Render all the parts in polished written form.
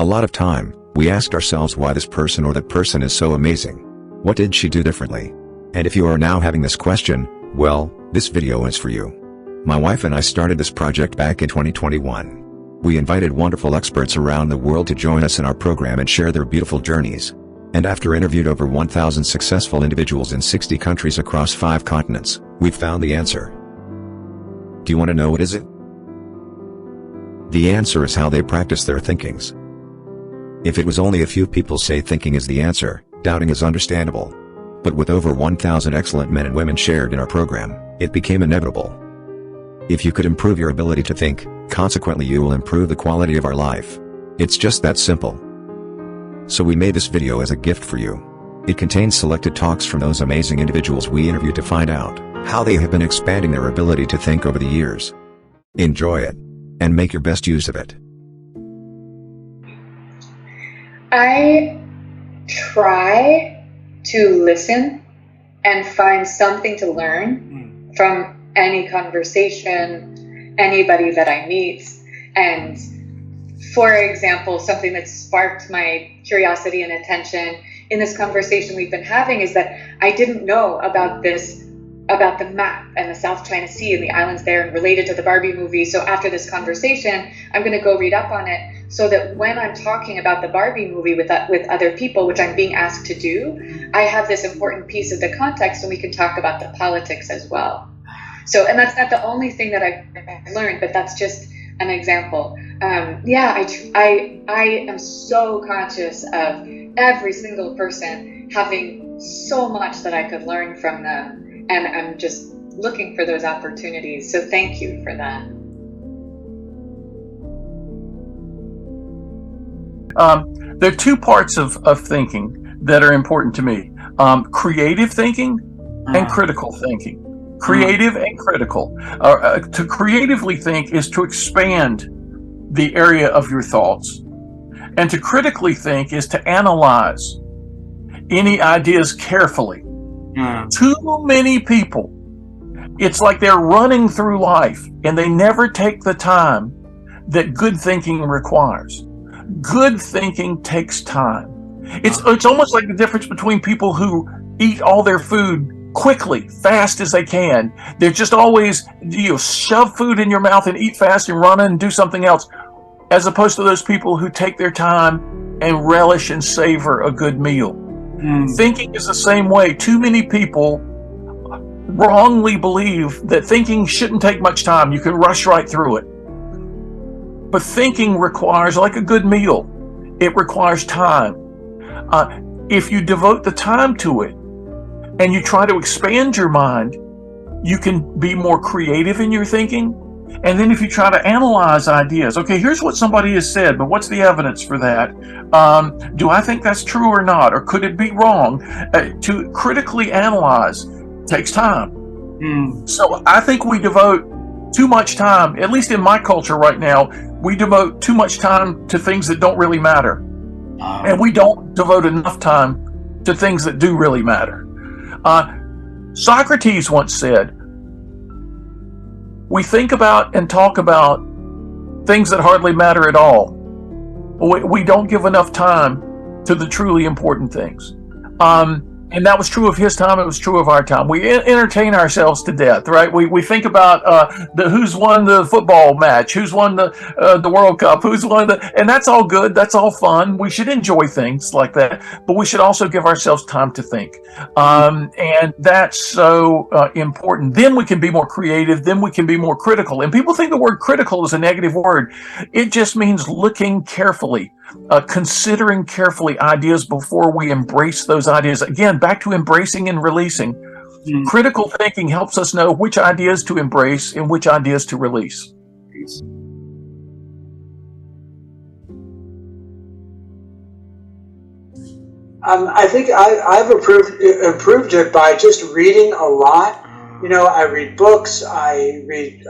A lot of time, we asked ourselves why this person or that person is so amazing. What did she do differently? And if you are now having this question, well, this video is for you. My wife and I started this project back in 2021. We invited wonderful experts around the world to join us in our program and share their beautiful journeys. And after interviewed over 1,000 successful individuals in 60 countries across 5 continents, we found the answer. Do you want to know what is it? The answer is how they practice their thinkings. If it was only a few people say thinking is the answer, doubting is understandable. But with over 1,000 excellent men and women shared in our program, it became inevitable. If you could improve your ability to think, consequently you will improve the quality of our life. It's just that simple. So we made this video as a gift for you. It contains selected talks from those amazing individuals we interviewed to find out how they have been expanding their ability to think over the years. Enjoy it, and make your best use of it. I try to listen and find something to learn from any conversation, anybody that I meet. And for example, something that sparked my curiosity and attention in this conversation we've been having is that I didn't know about the map and the South China Sea and the islands there and related to the Barbie movie. So after this conversation, I'm going to go read up on it so that when I'm talking about the Barbie movie with other people, which I'm being asked to do, I have this important piece of the context and we can talk about the politics as well. So, and that's not the only thing that I've learned, but that's just an example. I am so conscious of every single person having so much that I could learn from them, and I'm just looking for those opportunities. So thank you for that. There are 2 parts of thinking that are important to me. Creative thinking and critical thinking. Creative and critical. To creatively think is to expand the area of your thoughts. And to critically think is to analyze any ideas carefully. Too many people, it's like they're running through life and they never take the time that good thinking requires. Good thinking takes time. It's almost like the difference between people who eat all their food quickly, fast as they can. They're just always, shove food in your mouth and eat fast and run and do something else, as opposed to those people who take their time and relish and savor a good meal. Thinking is the same way. Too many people wrongly believe that thinking shouldn't take much time. You can rush right through it. But thinking requires, like a good meal, it requires time. If you devote the time to it, and you try to expand your mind, you can be more creative in your thinking. And then if you try to analyze ideas, okay, here's what somebody has said, but what's the evidence for that? Do I think that's true or not? Or could it be wrong? To critically analyze takes time. So I think we devote too much time, at least in my culture right now, we devote too much time to things that don't really matter. And we don't devote enough time to things that do really matter. Socrates once said, we think about and talk about things that hardly matter at all. We don't give enough time to the truly important things. And that was true of his time. It was true of our time. We entertain ourselves to death, right? We think about who's won the football match, who's won the World Cup, who's won and that's all good. That's all fun. We should enjoy things like that, but we should also give ourselves time to think. And that's so important. Then we can be more creative. Then we can be more critical. And people think the word critical is a negative word. It just means looking carefully. Considering carefully ideas before we embrace those ideas. Again, back to embracing and releasing. Critical thinking helps us know which ideas to embrace and which ideas to release. I think I've improved it by just reading a lot. I read books, I read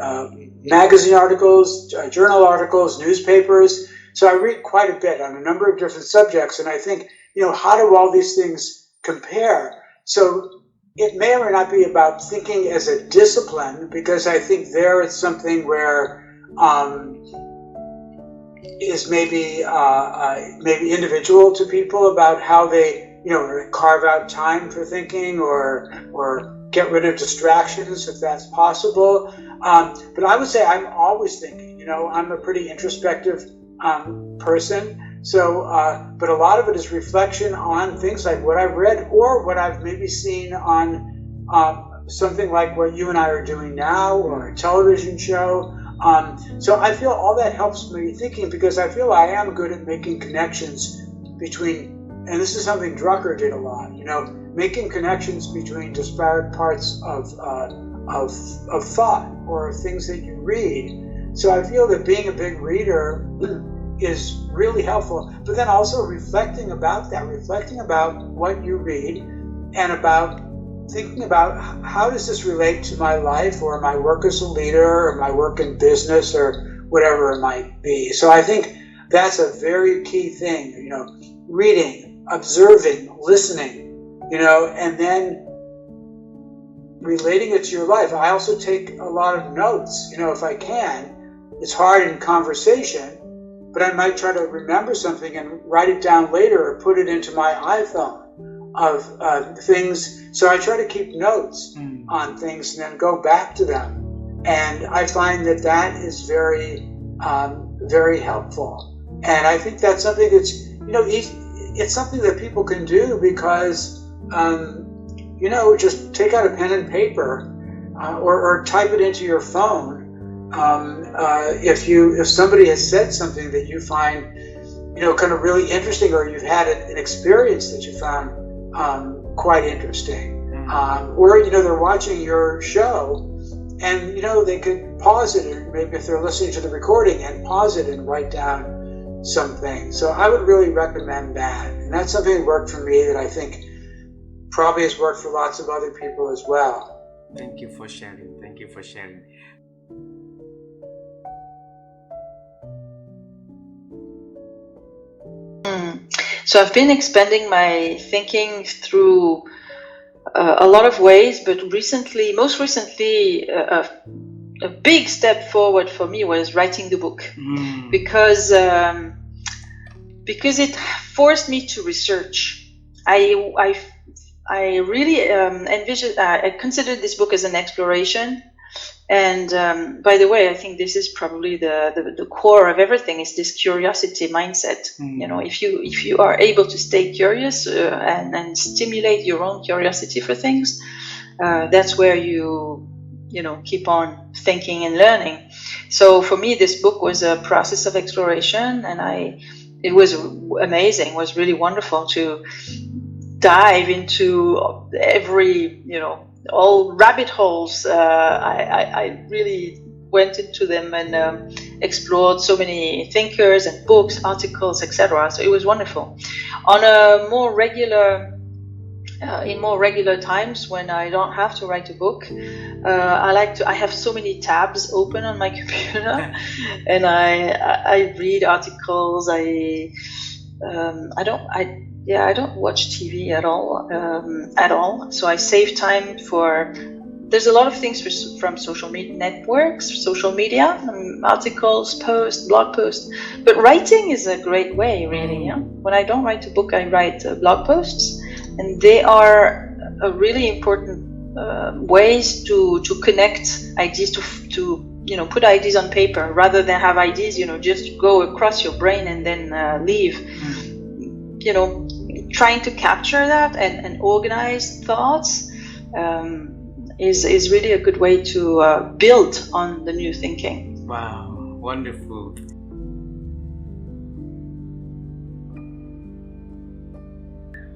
magazine articles, journal articles, newspapers. So I read quite a bit on a number of different subjects, and I think, how do all these things compare? So it may or may not be about thinking as a discipline, because I think there it's something where is maybe individual to people about how they, carve out time for thinking or get rid of distractions if that's possible. But I would say I'm always thinking. I'm a pretty introspective person. So, but a lot of it is reflection on things like what I've read or what I've maybe seen on something like what you and I are doing now, or a television show. So I feel all that helps me thinking, because I feel I am good at making connections between, and this is something Drucker did a lot, making connections between disparate parts of thought or of things that you read. So I feel that being a big reader is really helpful, but then also reflecting about what you read, and about thinking about how does this relate to my life or my work as a leader or my work in business or whatever it might be. So I think that's a very key thing, reading, observing, listening, and then relating it to your life. I also take a lot of notes, if I can. It's hard in conversation, but I might try to remember something and write it down later or put it into my iPhone of things. So I try to keep notes on things and then go back to them. And I find that is very, very helpful. And I think that's something that's, it's something that people can do because, just take out a pen and paper or type it into your phone. If somebody has said something that you find, kind of really interesting, or you've had an experience that you found quite interesting, or they're watching your show, and they could pause it, or maybe if they're listening to the recording, and pause it and write down something. So I would really recommend that, and that's something that worked for me that I think probably has worked for lots of other people as well. Thank you for sharing. So I've been expanding my thinking through a lot of ways, but most recently, a big step forward for me was writing the book, because it forced me to research. I really I considered this book as an exploration. And by the way, I think this is probably the core of everything, is this curiosity mindset. If you are able to stay curious and stimulate your own curiosity for things, that's where you keep on thinking and learning. So for me, this book was a process of exploration, and it was amazing. It was really wonderful to dive into every all rabbit holes. I really went into them and explored so many thinkers and books, articles, etc. So it was wonderful. On a more regular, in more regular times, when I don't have to write a book, I have so many tabs open on my computer, and I read articles. I don't watch TV at all. So I save time there's a lot of things from social media networks, social media, articles, posts, blog posts. But writing is a great way, really. When I don't write a book, I write blog posts, and they are a really important ways to connect ideas, to put ideas on paper, rather than have ideas, just go across your brain and then leave. Trying to capture that and organize thoughts is really a good way to build on the new thinking. Wow, wonderful.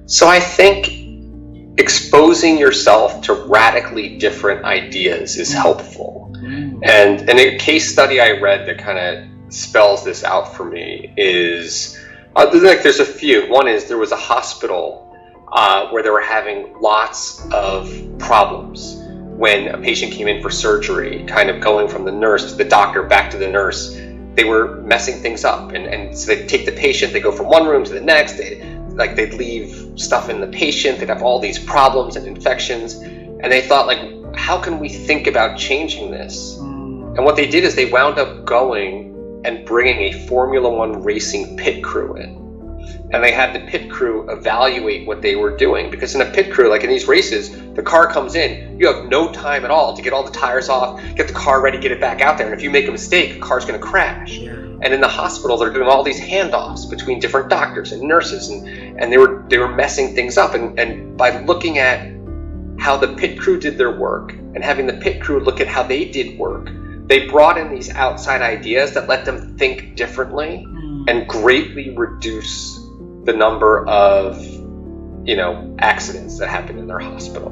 So I think exposing yourself to radically different ideas is helpful. And a case study I read that kind of spells this out for me is, there's a few. One is there was a hospital where they were having lots of problems when a patient came in for surgery, kind of going from the nurse to the doctor, back to the nurse. They were messing things up, and so they'd take the patient, they go from one room to the next, they'd leave stuff in the patient, they'd have all these problems and infections, and they thought, how can we think about changing this? And what they did is they wound up going and bringing a Formula One racing pit crew in. And they had the pit crew evaluate what they were doing, because in a pit crew, like in these races, the car comes in, you have no time at all to get all the tires off, get the car ready, get it back out there. And if you make a mistake, the car's going to crash. Yeah. And in the hospital, they're doing all these handoffs between different doctors and nurses, and they were messing things up. And by looking at how the pit crew did their work and having the pit crew look at how they did work, they brought in these outside ideas that let them think differently and greatly reduce the number of, accidents that happen in their hospital.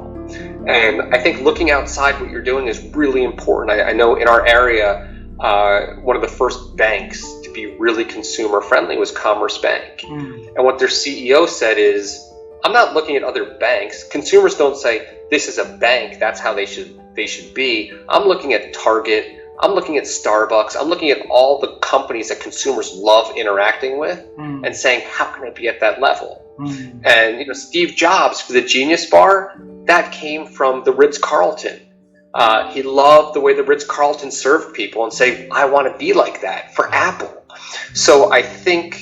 And I think looking outside what you're doing is really important. I know in our area, one of the first banks to be really consumer friendly was Commerce Bank. And what their CEO said is, I'm not looking at other banks. Consumers don't say, this is a bank, that's how they should be. I'm looking at Target, I'm looking at Starbucks, I'm looking at all the companies that consumers love interacting with and saying, how can I be at that level? And Steve Jobs for the Genius Bar, that came from the Ritz-Carlton. He loved the way the Ritz-Carlton served people and say, I want to be like that for Apple. So I think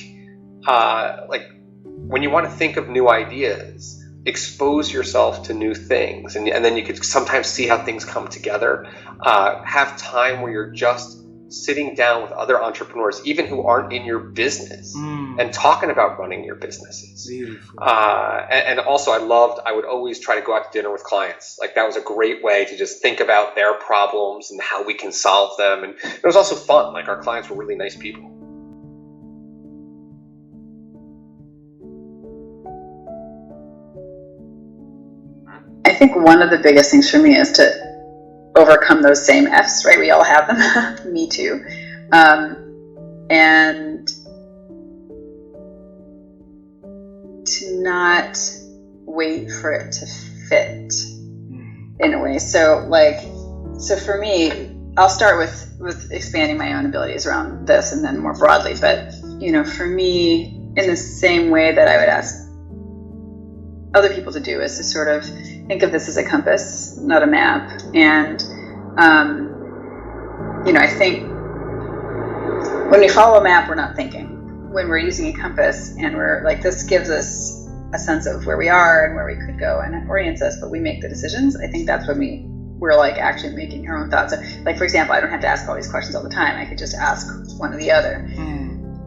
when you want to think of new ideas, expose yourself to new things, and then you could sometimes see how things come together. Have time where you're just sitting down with other entrepreneurs, even who aren't in your business, and talking about running your businesses. And also I would always try to go out to dinner with clients. Like, that was a great way to just think about their problems and how we can solve them. And it was also fun. Like, our clients were really nice people. I think one of the biggest things for me is to overcome those same F's, right? We all have them. Me too. And to not wait for it to fit in a way. So for me, I'll start with expanding my own abilities around this and then more broadly. But, for me, in the same way that I would ask other people to do, is to sort of think of this as a compass, not a map. And, I think when we follow a map, we're not thinking. When we're using a compass and we're like, this gives us a sense of where we are and where we could go, and it orients us, but we make the decisions. I think that's when we're like actually making our own thoughts. So, like, for example, I don't have to ask all these questions all the time. I could just ask one or the other,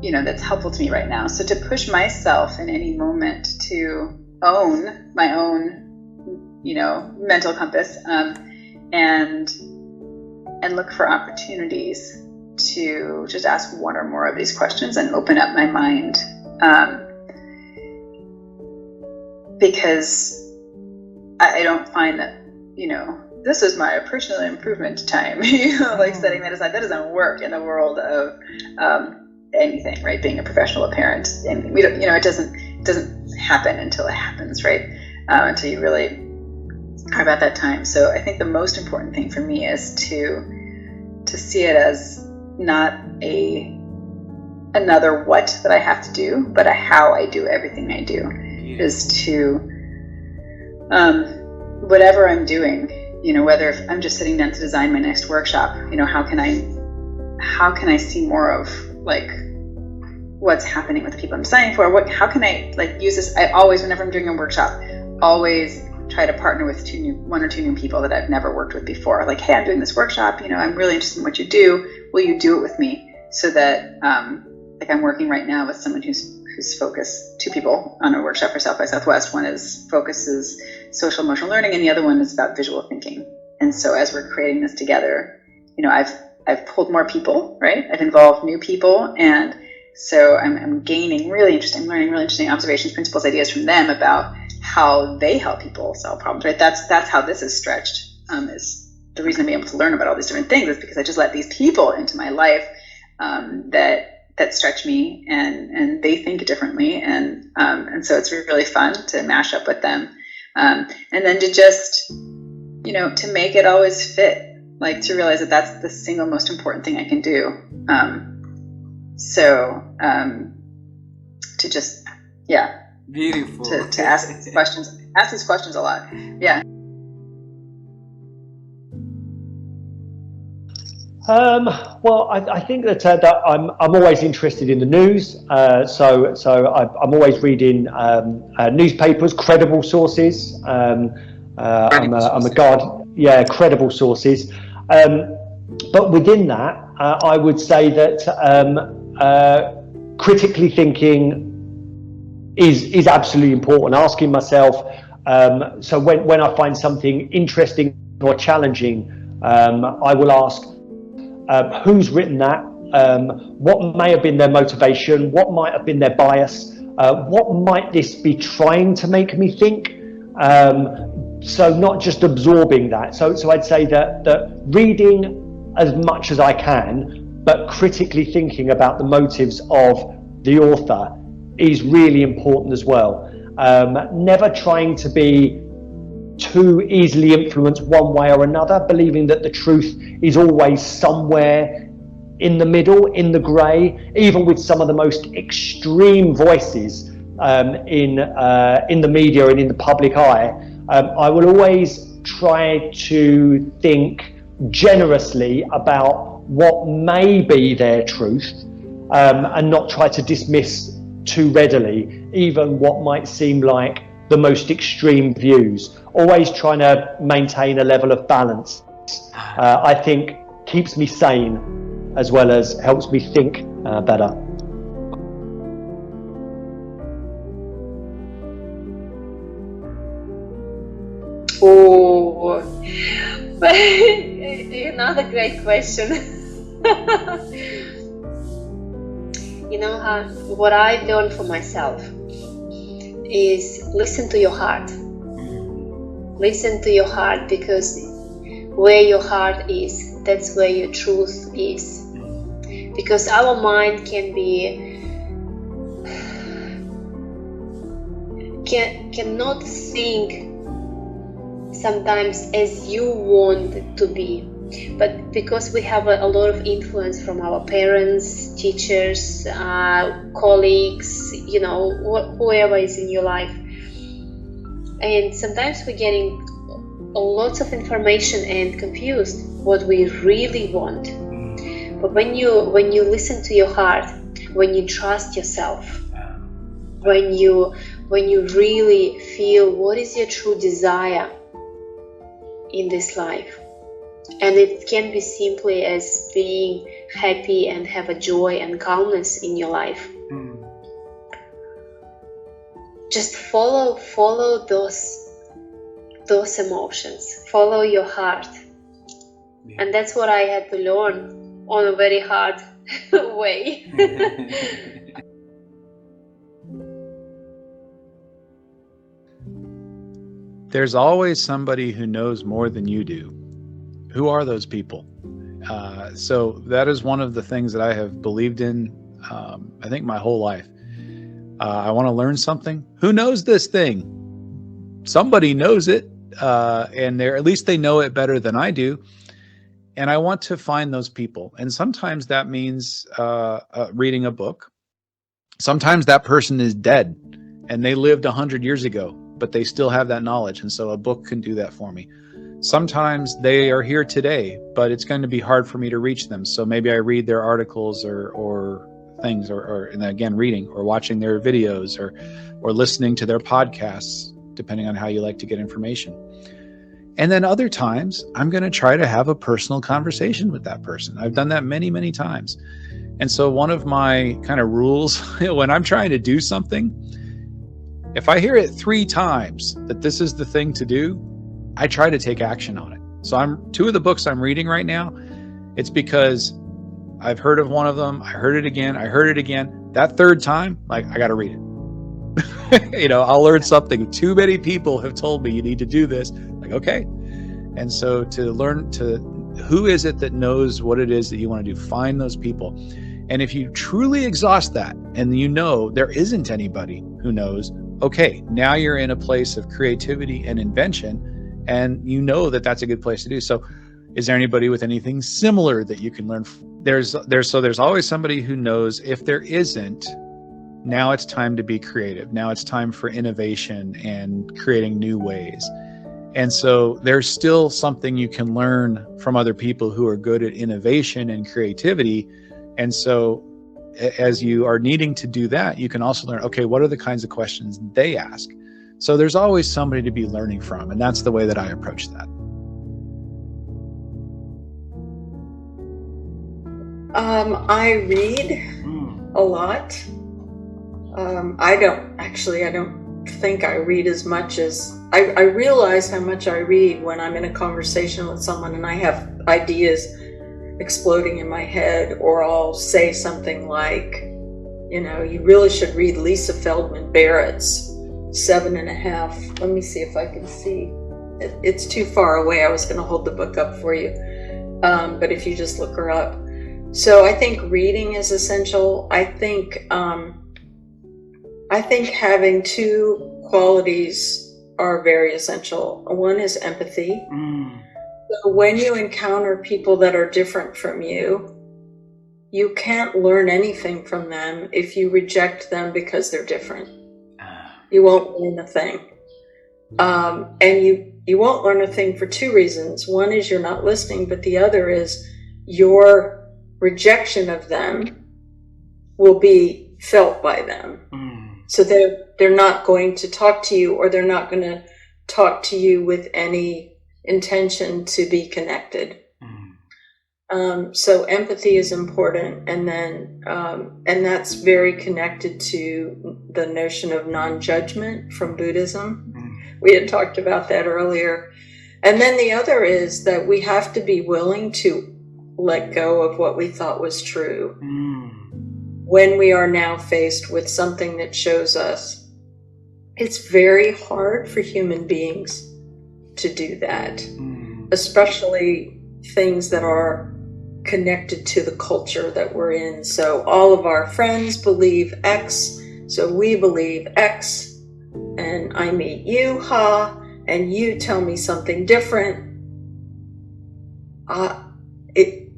that's helpful to me right now. So to push myself in any moment to own my own mental compass, and look for opportunities to just ask one or more of these questions and open up my mind, because I don't find that this is my personal improvement time, like setting that aside. That doesn't work in the world of anything, right? Being a professional, a parent, and we don't, it doesn't happen until it happens, right? Until you really are about that time. So I think the most important thing for me is to see it as not another what that I have to do, but a how I do everything I do. Is to whatever I'm doing, whether if I'm just sitting down to design my next workshop, how can I see more of like what's happening with the people I'm designing for? How can I use this? I always, whenever I'm doing a workshop, always try to partner with one or two new people that I've never worked with before. Like, hey, I'm doing this workshop, I'm really interested in what you do. Will you do it with me? So that, I'm working right now with someone who's focused, two people on a workshop for South by Southwest. One focuses social emotional learning, and the other one is about visual thinking. And so as we're creating this together, I've pulled more people, right? I've involved new people, and so I'm learning really interesting observations, principles, ideas from them about how they help people solve problems, right? That's how this is stretched. Is the reason I'm able to learn about all these different things is because I just let these people into my life that stretch me, and they think differently, and so it's really fun to mash up with them, and then to just to make it always fit, like to realize that that's the single most important thing I can do. To just Beautiful. To ask these questions a lot. Yeah. Well, I think that I'm always interested in the news. So I'm always reading newspapers, credible sources. I'm a guard. Yeah, credible sources. But within that, I would say that critically thinking is absolutely important. Asking myself, so when I find something interesting or challenging, I will ask, who's written that? What may have been their motivation? What might have been their bias? What might this be trying to make me think? So not just absorbing that. So I'd say that reading as much as I can, but critically thinking about the motives of the author is really important as well. Never trying to be too easily influenced one way or another, believing that the truth is always somewhere in the middle, in the grey, even with some of the most extreme voices in the media and in the public eye. I will always try to think generously about what may be their truth, and not try to dismiss too readily even what might seem like the most extreme views. Always trying to maintain a level of balance, I think keeps me sane as well as helps me think better. Oh, another great question. You know, what I learned for myself is listen to your heart. Listen to your heart, because where your heart is, that's where your truth is. Because our mind cannot think sometimes as you want it to be, but because we have a lot of influence from our parents, teachers, colleagues, you know, whoever is in your life, and sometimes we're getting lots of information and confused what we really want. But when you listen to your heart, when you trust yourself, when you really feel what is your true desire in this life, and it can be simply as being happy and have a joy and calmness in your life. Just follow those emotions, follow your heart. And that's what I had to learn on a very hard way. There's always somebody who knows more than you do. Who are those people? So that is one of the things that I have believed in, I think, my whole life. I want to learn something. Who knows this thing? Somebody knows it, and at least they know it better than I do. And I want to find those people. And sometimes that means reading a book. Sometimes that person is dead and they lived 100 years ago, but they still have that knowledge. And so a book can do that for me. Sometimes they are here today, but it's going to be hard for me to reach them. So maybe I read their articles or things, and again, reading or watching their videos or listening to their podcasts, depending on how you like to get information. And then other times I'm going to try to have a personal conversation with that person. I've done that many, many times. And so one of my kind of rules when I'm trying to do something, if I hear it 3 times that this is the thing to do, I try to take action on it. So 2 of the books I'm reading right now, it's because I've heard of one of them. I heard it again. I heard it again. That 3rd time, like, I got to read it. I'll learn something. Too many people have told me you need to do this. Like, okay. And so to learn who is it that knows what it is that you want to do, find those people. And if you truly exhaust that and there isn't anybody who knows, okay, now you're in a place of creativity and invention, and that's a good place to do. So is there anybody with anything similar that you can learn? There's always somebody who knows. If there isn't, now it's time to be creative. Now it's time for innovation and creating new ways. And so there's still something you can learn from other people who are good at innovation and creativity. And so as you are needing to do that, you can also learn, okay, what are the kinds of questions they ask? So there's always somebody to be learning from. And that's the way that I approach that. I read a lot. I don't think I read as much as I realize how much I read when I'm in a conversation with someone and I have ideas exploding in my head, or I'll say something like, you really should read Lisa Feldman Barrett's 7.5. Let me see if I can see. It's too far away. I was going to hold the book up for you. But if you just look her up. So I think reading is essential. I think having two qualities are very essential. One is empathy. So when you encounter people that are different from you, you can't learn anything from them if you reject them because they're different. You won't learn a thing. And you won't learn a thing for two reasons. One is you're not listening, but the other is your rejection of them will be felt by them. So they're not going to talk to you, or they're not going to talk to you with any intention to be connected. So empathy is important, and then and that's very connected to the notion of non-judgment from Buddhism. We had talked about that earlier. And then the other is that we have to be willing to let go of what we thought was true when we are now faced with something that shows us. It's very hard for human beings to do that, especially things that are connected to the culture that we're in. So all of our friends believe X, so we believe X, and I meet you, and you tell me something different.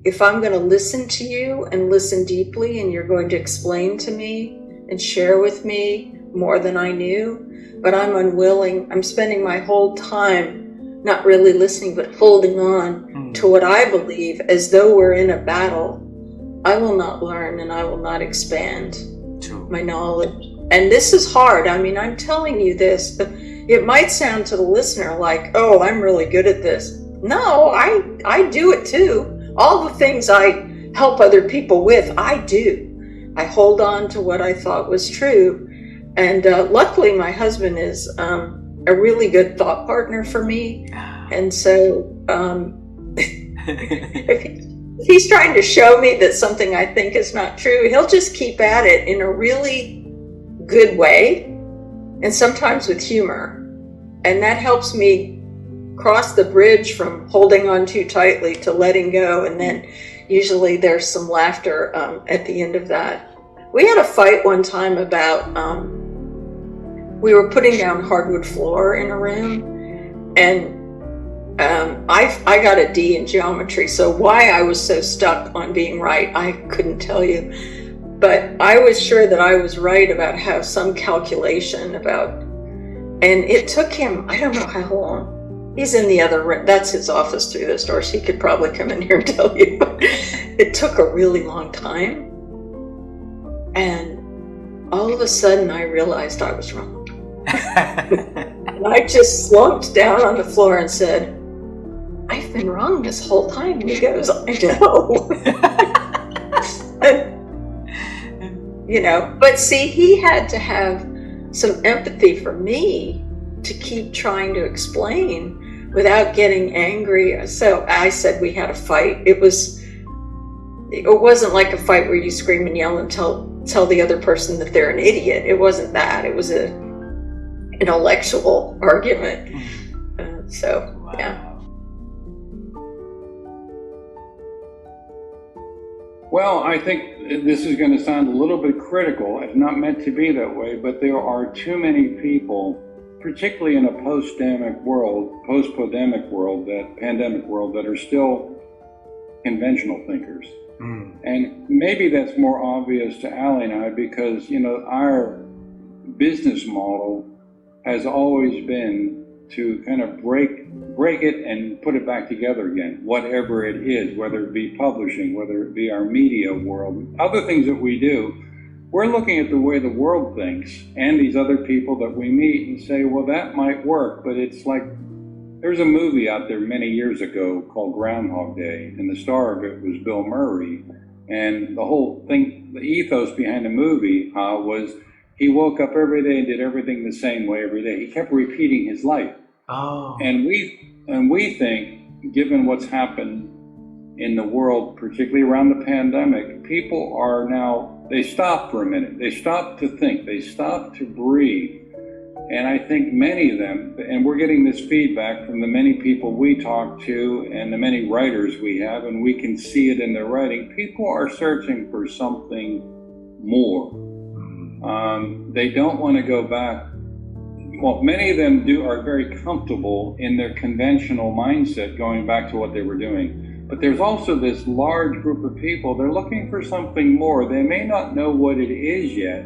If I'm going to listen to you and listen deeply, and you're going to explain to me and share with me more than I knew, but I'm unwilling, I'm spending my whole time not really listening, but holding on to what I believe as though we're in a battle, I will not learn and I will not expand my knowledge. And this is hard. I mean, I'm telling you this, but it might sound to the listener like, oh, I'm really good at this. No, I do it too. All the things I help other people with, I do. I hold on to what I thought was true. And luckily, my husband is a really good thought partner for me. And so if he's trying to show me that something I think is not true, he'll just keep at it in a really good way, and sometimes with humor. And that helps me cross the bridge from holding on too tightly to letting go, and then usually there's some laughter at the end of that. We had a fight one time about we were putting down hardwood floor in a room, and I got a D in geometry, so why I was so stuck on being right, I couldn't tell you. But I was sure that I was right about how some calculation about, and it took him, I don't know how long. He's in the other room. That's his office through those doors. He could probably come in here and tell you. But it took a really long time. And all of a sudden, I realized I was wrong. And I just slumped down on the floor and said, I've been wrong this whole time. And he goes, I know. But see, he had to have some empathy for me to keep trying to explain without getting angry. So I said we had a fight. It wasn't like a fight where you scream and yell and tell the other person that they're an idiot. It wasn't that. It was an intellectual argument. Yeah. Well, I think this is going to sound a little bit critical. It's not meant to be that way, but there are too many people, particularly in a post-pandemic world, pandemic world, that are still conventional thinkers. And maybe that's more obvious to Allie and I because, our business model has always been to kind of break it and put it back together again, whatever it is, whether it be publishing, whether it be our media world, other things that we do. We're looking at the way the world thinks and these other people that we meet and say, well, that might work, but it's like, there's a movie out there many years ago called Groundhog Day, and the star of it was Bill Murray. And the whole thing, the ethos behind the movie was he woke up every day and did everything the same way every day. He kept repeating his life. Oh. And we think, given what's happened in the world, particularly around the pandemic, people are now, they stop for a minute. They stop to think. They stop to breathe. And I think many of them, and we're getting this feedback from the many people we talk to and the many writers we have, and we can see it in their writing, people are searching for something more. They don't want to go back. Well, many of them are very comfortable in their conventional mindset going back to what they were doing. But there's also this large group of people, they're looking for something more. They may not know what it is yet,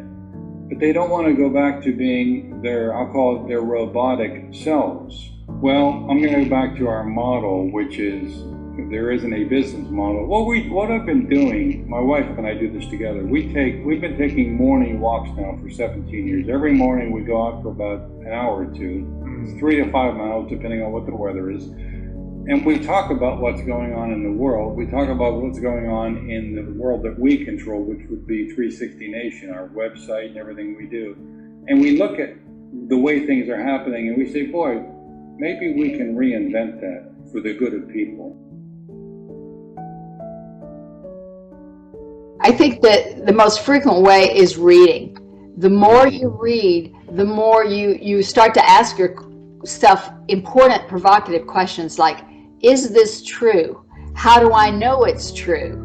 but they don't want to go back to being I'll call it their robotic selves. Well, I'm going to go back to our model, which is, if there isn't a business model. What I've been doing, my wife and I do this together. We've been taking morning walks now for 17 years. Every morning we go out for about an hour or two, 3 to 5 miles, depending on what the weather is. And we talk about what's going on in the world. We talk about what's going on in the world that we control, which would be 360 Nation, our website and everything we do. And we look at the way things are happening and we say, boy, maybe we can reinvent that for the good of people. I think that the most frequent way is reading. The more you read, the more you start to ask yourself important, provocative questions like, is this true? How do I know it's true?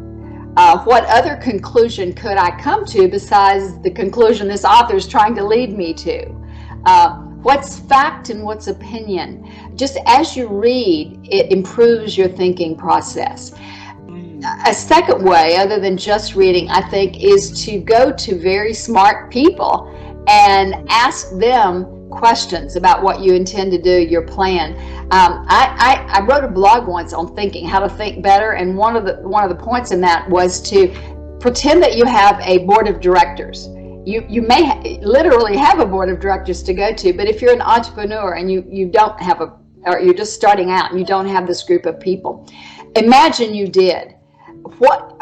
What other conclusion could I come to besides the conclusion this author is trying to lead me to? What's fact and what's opinion? Just as you read, it improves your thinking process. A second way, other than just reading, I think, is to go to very smart people and ask them questions about what you intend to do, your plan. I wrote a blog once on thinking, how to think better, and one of the points in that was to pretend that you have a board of directors. You may literally have a board of directors to go to, but if you're an entrepreneur and you don't have or you're just starting out and you don't have this group of people, imagine you did.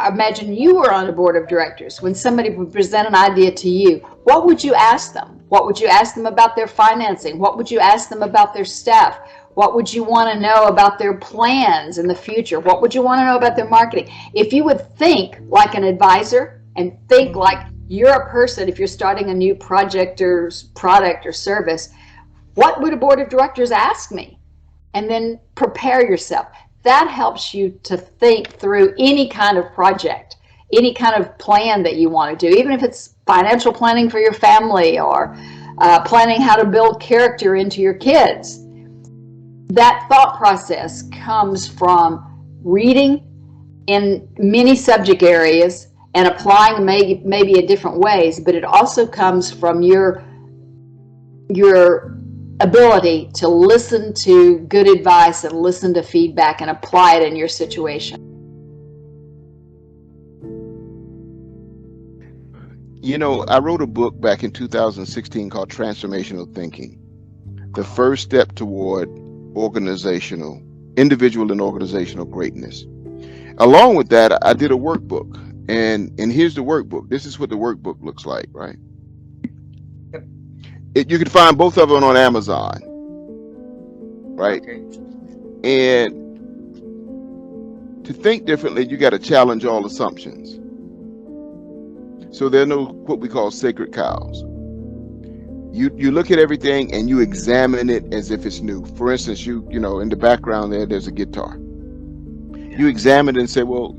Imagine you were on a board of directors. When somebody would present an idea to you, what would you ask them? What would you ask them about their financing? What would you ask them about their staff? What would you want to know about their plans in the future? What would you want to know about their marketing? If you would think like an advisor and think like you're a person, if you're starting a new project or product or service, what would a board of directors ask me? And then prepare yourself. That helps you to think through any kind of project, any kind of plan that you want to do, even if it's financial planning for your family or planning how to build character into your kids. That thought process comes from reading in many subject areas and applying maybe in different ways, but it also comes from your ability to listen to good advice and listen to feedback and apply it in your situation. You know, I wrote a book back in 2016 called Transformational Thinking, the first step toward individual and organizational greatness. Along with that, I did a workbook, and here's the workbook. This is what the workbook looks like, right? You can find both of them on Amazon, right? Okay. And to think differently, you got to challenge all assumptions. So there are no what we call sacred cows. You look at everything and you examine it as if it's new. For instance, you know in the background there's a guitar. You examine it and say, well,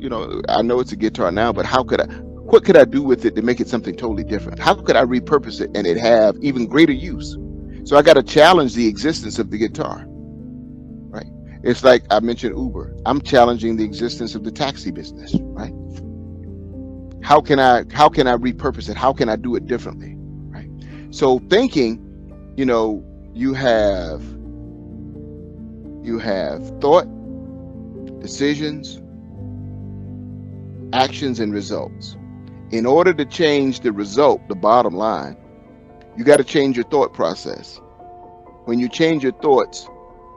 I know it's a guitar now, but what could I do with it to make it something totally different? How could I repurpose it and it have even greater use? So I got to challenge the existence of the guitar, right? It's like I mentioned Uber. I'm challenging the existence of the taxi business, right? How can I repurpose it? How can I do it differently, right? So thinking, you have You have thought, decisions, actions, and results. In order to change the result, the bottom line, you got to change your thought process. When you change your thoughts,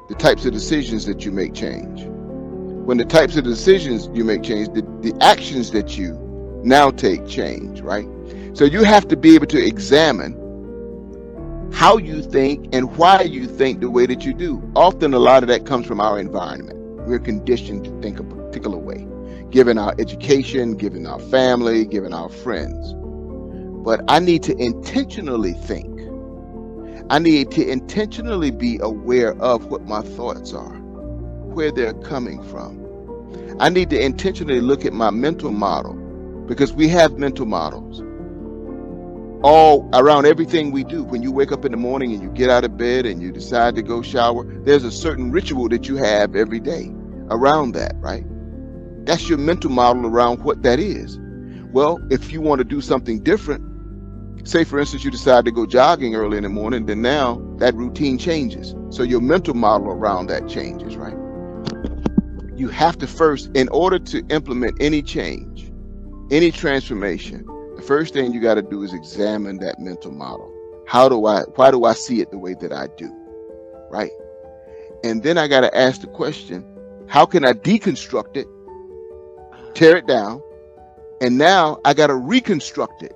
the types of decisions that you make change. When the types of decisions you make change, the actions that you now take change, right? So you have to be able to examine how you think and why you think the way that you do. Often a lot of that comes from our environment. We're conditioned to think a particular way, given our education, given our family, given our friends. But I need to intentionally think. I need to intentionally be aware of what my thoughts are, where they're coming from. I need to intentionally look at my mental model, because we have mental models all around everything we do. When you wake up in the morning and you get out of bed and you decide to go shower, there's a certain ritual that you have every day around that, right? That's your mental model around what that is. Well, if you want to do something different, say for instance you decide to go jogging early in the morning, then now that routine changes. So your mental model around that changes, right? You have to first, in order to implement any change, any transformation, the first thing you got to do is examine that mental model. Why do I see it the way that I do, right? And then I got to ask the question, how can I deconstruct it, tear it down, and now I got to reconstruct it,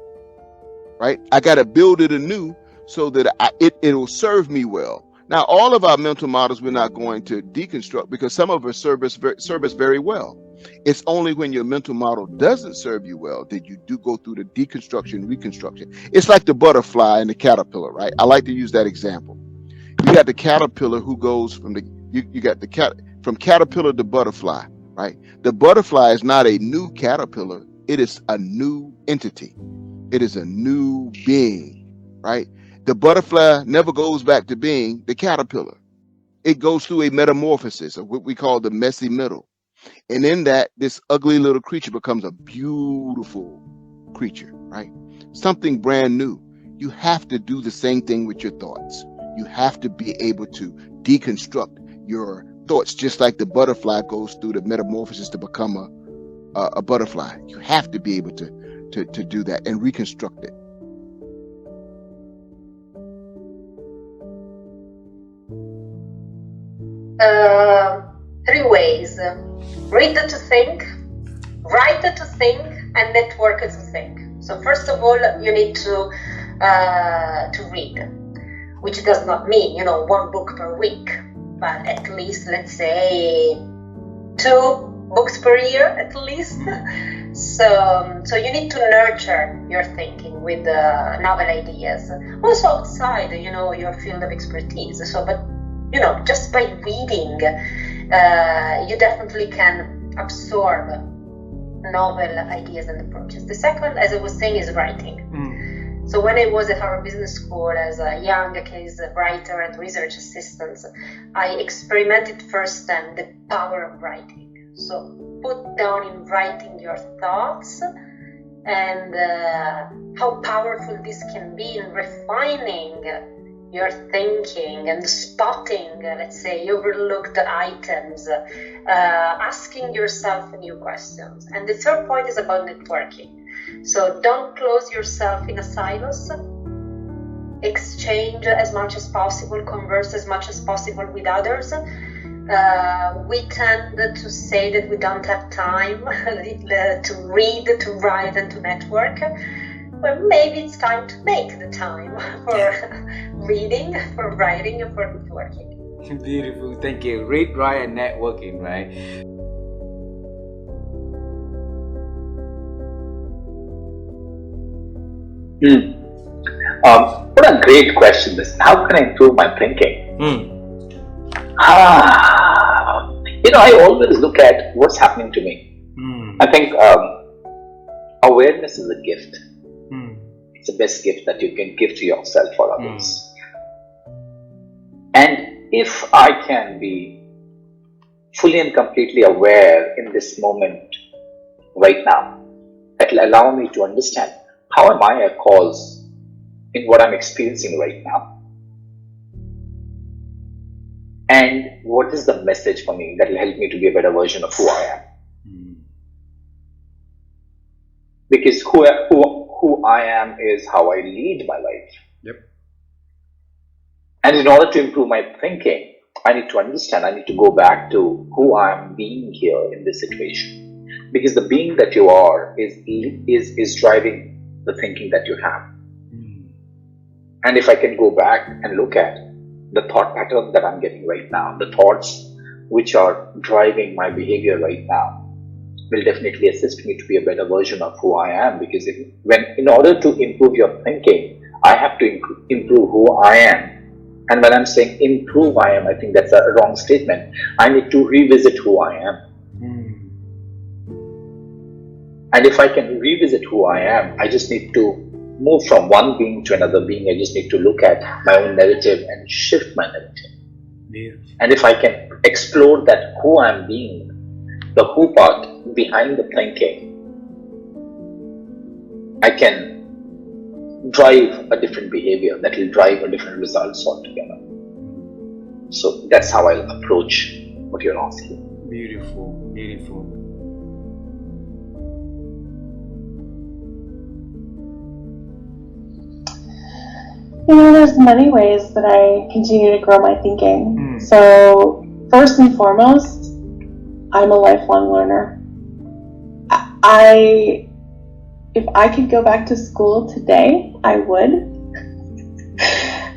right? I got to build it anew so that it'll serve me well. Now, all of our mental models we're not going to deconstruct, because some of us serve us very well. It's only when your mental model doesn't serve you well that you do go through the deconstruction, reconstruction. It's like the butterfly and the caterpillar, right? I like to use that example. You got the caterpillar who goes from from caterpillar to butterfly, right? The butterfly is not a new caterpillar. It is a new entity. It is a new being, right? The butterfly never goes back to being the caterpillar. It goes through a metamorphosis, of what we call the messy middle. And in that, this ugly little creature becomes a beautiful creature, right? Something brand new. You have to do the same thing with your thoughts. You have to be able to deconstruct your thoughts, just like the butterfly goes through the metamorphosis to become a butterfly. You have to be able to do that and reconstruct it. Three ways: read to think, write to think, and network to think. So first of all, you need to read, which does not mean one book per week, but at least, let's say, 2 books per year at least. So you need to nurture your thinking with novel ideas, also outside your field of expertise. But just by reading, you definitely can absorb novel ideas and approaches. The second, as I was saying, is writing. So when I was at Harvard Business School as a young case writer and research assistant, I experimented firsthand the power of writing. So put down in writing your thoughts and how powerful this can be in refining your thinking and spotting, let's say, overlooked items, asking yourself new questions. And the third point is about networking. So don't close yourself in a silos. Exchange as much as possible, converse as much as possible with others. We tend to say that we don't have time to read, to write, and to network. Well, maybe it's time to make the time for reading, for writing, and for networking. Beautiful, thank you. Read, write, and networking, right? What a great question this. How can I improve my thinking? I always look at what's happening to me. I think awareness is a gift. It's the best gift that you can give to yourself or others. And if I can be fully and completely aware in this moment right now, it will allow me to understand how am I a cause in what I'm experiencing right now. And what is the message for me that will help me to be a better version of who I am? Because who I am is how I lead my life. Yep. And in order to improve my thinking, I need to understand, I need to go back to who I am being here in this situation. Because the being that you are is driving the thinking that you have. And if I can go back and look at the thought pattern that I'm getting right now, the thoughts which are driving my behavior right now, will definitely assist me to be a better version of who I am. Because in order to improve your thinking, I have to improve who I am. And when I'm saying improve I am, I think that's a wrong statement. I need to revisit who I am. And if I can revisit who I am, I just need to move from one being to another being. I just need to look at my own narrative and shift my narrative. Yes. And if I can explore that who I'm being, the who part behind the thinking, I can drive a different behavior that will drive a different results altogether. So that's how I'll approach what you're asking. Beautiful, beautiful. You know, there's many ways that I continue to grow my thinking. So first and foremost, I'm a lifelong learner. If I could go back to school today, I would.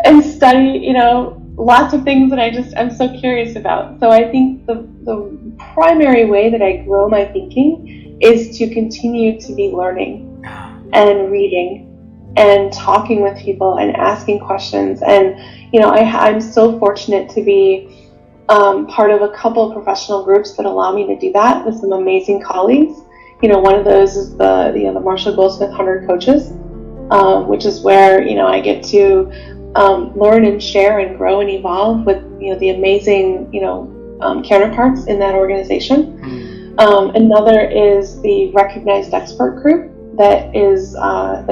And study, you know, lots of things that I'm so curious about. So I think the primary way that I grow my thinking is to continue to be learning and reading and talking with people and asking questions. And, you know, I'm so fortunate to be part of a couple of professional groups that allow me to do that with some amazing colleagues. You know, one of those is the Marshall Goldsmith 100 Coaches, which is where, you know, I get to learn and share and grow and evolve with, you know, the amazing, you know, counterparts in that organization. Another is the Recognized Expert Group that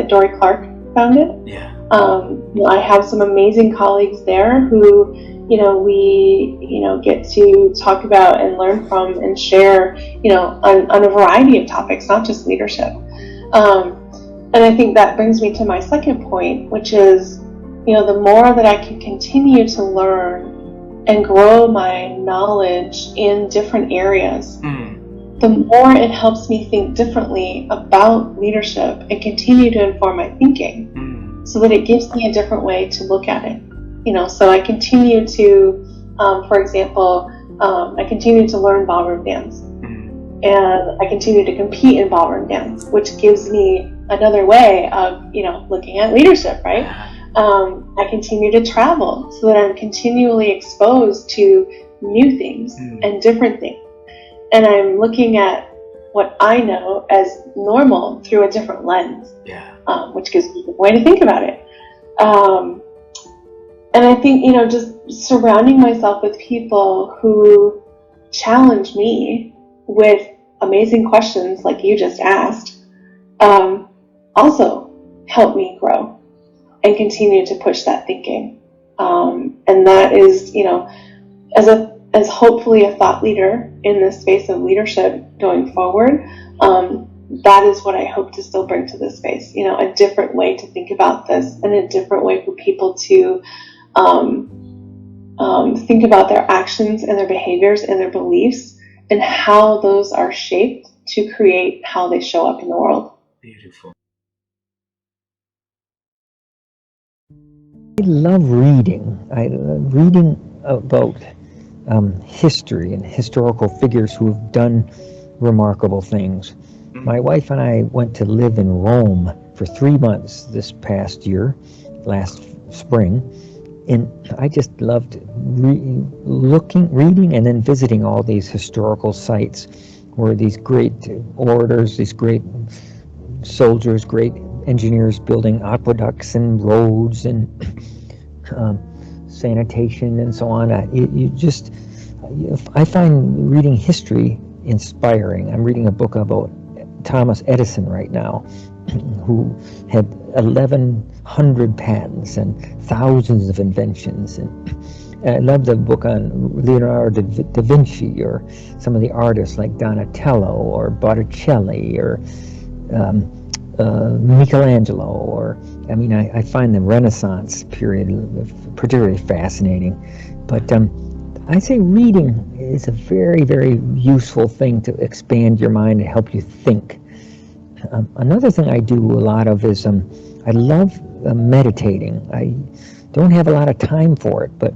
Dory Clark founded. Yeah. I have some amazing colleagues there who, you know, we, you know, get to talk about and learn from and share, you know, on a variety of topics, not just leadership. And I think that brings me to my second point, which is, you know, the more that I can continue to learn and grow my knowledge in different areas, the more it helps me think differently about leadership and continue to inform my thinking so that it gives me a different way to look at it. You know, so I continue to, for example, I continue to learn ballroom dance, and I continue to compete in ballroom dance, which gives me another way of, you know, looking at leadership, right? I continue to travel so that I'm continually exposed to new things and different things, and I'm looking at what I know as normal through a different lens, which gives me a way to think about it. And I think, you know, just surrounding myself with people who challenge me with amazing questions like you just asked, also help me grow and continue to push that thinking. And that is, you know, as hopefully a thought leader in this space of leadership going forward, that is what I hope to still bring to this space, you know, a different way to think about this and a different way for people to think about their actions and their behaviors and their beliefs and how those are shaped to create how they show up in the world. Beautiful. I love reading. I love reading about history and historical figures who have done remarkable things. My wife and I went to live in Rome for 3 months this past year, last spring, and I just loved reading and then visiting all these historical sites where these great orators, these great soldiers, great engineers building aqueducts and roads and sanitation and so on. I find reading history inspiring. I'm reading a book about Thomas Edison right now, who had 1,100 patents and thousands of inventions, and I love the book on Leonardo da Vinci, or some of the artists like Donatello or Botticelli or Michelangelo, or I find the Renaissance period particularly fascinating. But I say reading is a very, very useful thing to expand your mind and help you think. Another thing I do a lot of is I love meditating. I don't have a lot of time for it, but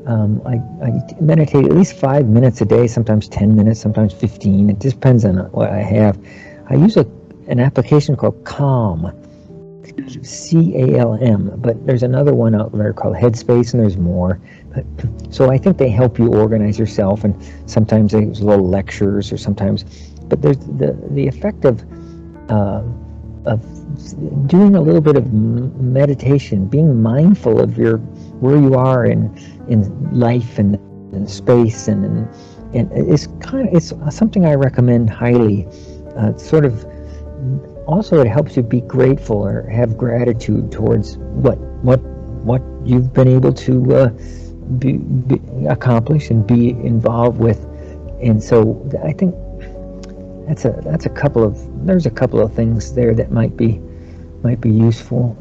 I meditate at least 5 minutes a day, sometimes 10 minutes, sometimes 15. It just depends on what I have. I use an application called Calm, C-A-L-M, but there's another one out there called Headspace, and there's more. So I think they help you organize yourself, and sometimes there's little lectures, or sometimes, but there's the effect of doing a little bit of meditation, being mindful of where you are in life and in space, and it's something I recommend highly. Also, it helps you be grateful or have gratitude towards what you've been able to be accomplish and be involved with, and so I think there's a couple of things there that might be useful.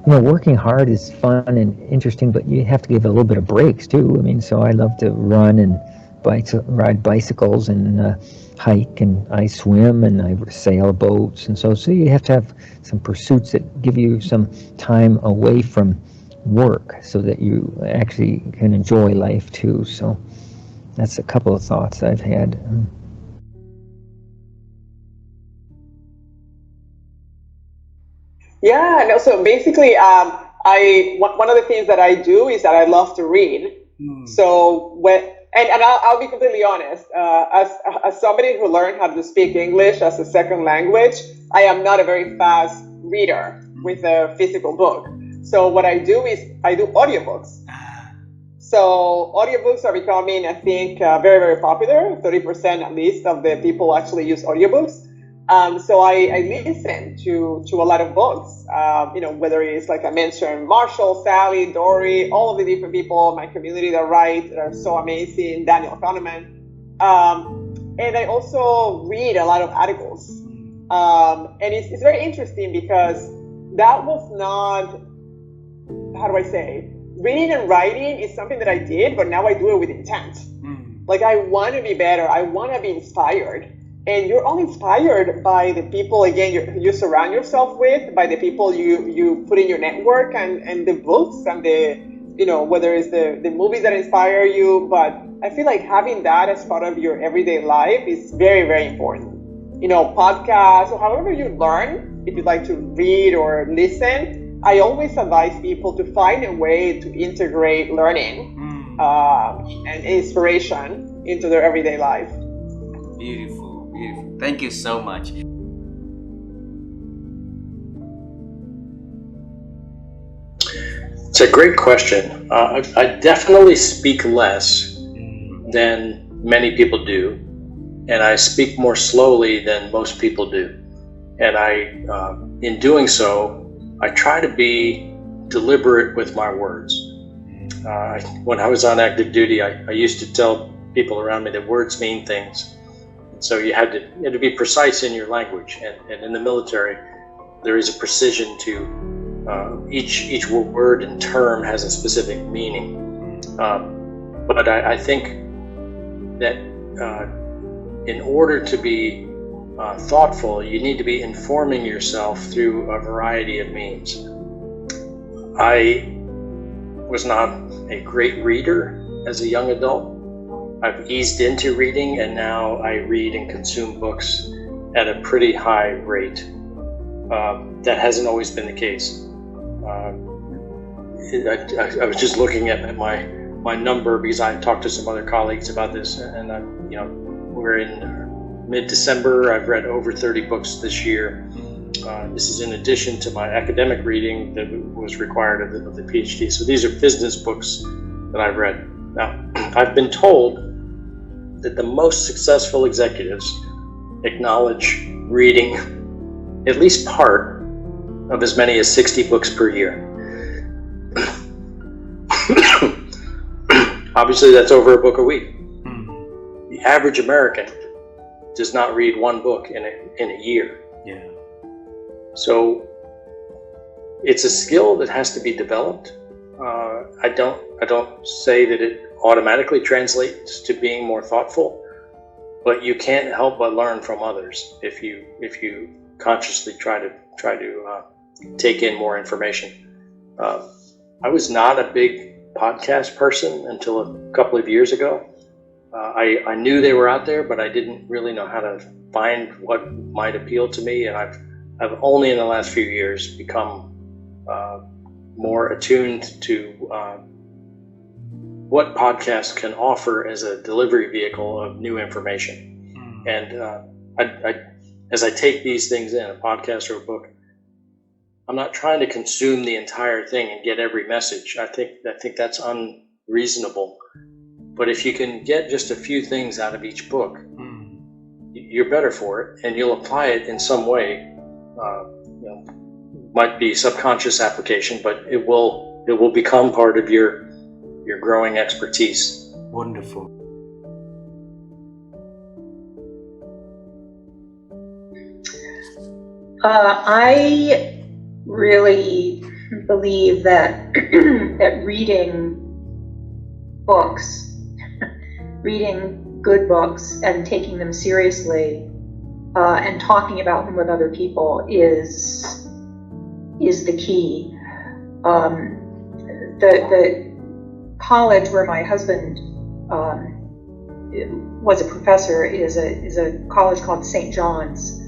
Working hard is fun and interesting, but you have to give a little bit of breaks too. So I love to run and ride bicycles and hike, and I swim and I sail boats, and so you have to have some pursuits that give you some time away from work so that you actually can enjoy life too. So that's a couple of thoughts I've had. Yeah, no, so basically one of the things that I do is that I love to read. So I'll be completely honest, as somebody who learned how to speak English as a second language, I am not a very fast reader with a physical book. So what I do is I do audiobooks. So audiobooks are becoming, I think, very, very popular. 30% at least of the people actually use audiobooks. So I listen to a lot of books, whether it's, like I mentioned, Marshall, Sally, Dory, all of the different people in my community that write, that are so amazing, Daniel Kahneman. And I also read a lot of articles. And it's very interesting because that was not, how do I say, reading and writing is something that I did, but now I do it with intent. Like, I want to be better. I want to be inspired. And you're all inspired by the people, again, you surround yourself with, by the people you put in your network, and the books, and whether it's the movies that inspire you. But I feel like having that as part of your everyday life is very, very important. Podcasts, or however you learn, if you'd like to read or listen, I always advise people to find a way to integrate learning and inspiration into their everyday life. Beautiful. Thank you so much. It's a great question. I definitely speak less than many people do, and I speak more slowly than most people do. And in doing so, I try to be deliberate with my words. When I was on active duty, I used to tell people around me that words mean things. So you had to be precise in your language, and in the military, there is a precision to each word and term has a specific meaning. But I think that in order to be thoughtful, you need to be informing yourself through a variety of means. I was not a great reader as a young adult. I've eased into reading, and now I read and consume books at a pretty high rate. That hasn't always been the case. I was just looking at my number because I talked to some other colleagues about this, and we're in mid-December. I've read over 30 books this year. This is in addition to my academic reading that was required of the PhD. So these are business books that I've read. Now, I've been told that the most successful executives acknowledge reading at least part of as many as 60 books per year. Obviously, that's over a book a week. The average American does not read one book in a year. Yeah. So it's a skill that has to be developed. I don't say that it automatically translates to being more thoughtful, but you can't help but learn from others if you consciously try to take in more information. I was not a big podcast person until a couple of years ago. I knew they were out there, but I didn't really know how to find what might appeal to me. And I've only in the last few years become more attuned to what podcasts can offer as a delivery vehicle of new information. And as I take these things in, a podcast or a book, I'm not trying to consume the entire thing and get every message. I think that's unreasonable. But if you can get just a few things out of each book, you're better for it, and you'll apply it in some way. Might be subconscious application, but it will become part of your growing expertise. Wonderful. I really believe that that reading books, reading good books and taking them seriously and talking about them with other people is the key. The college where my husband was a professor is a college called St. John's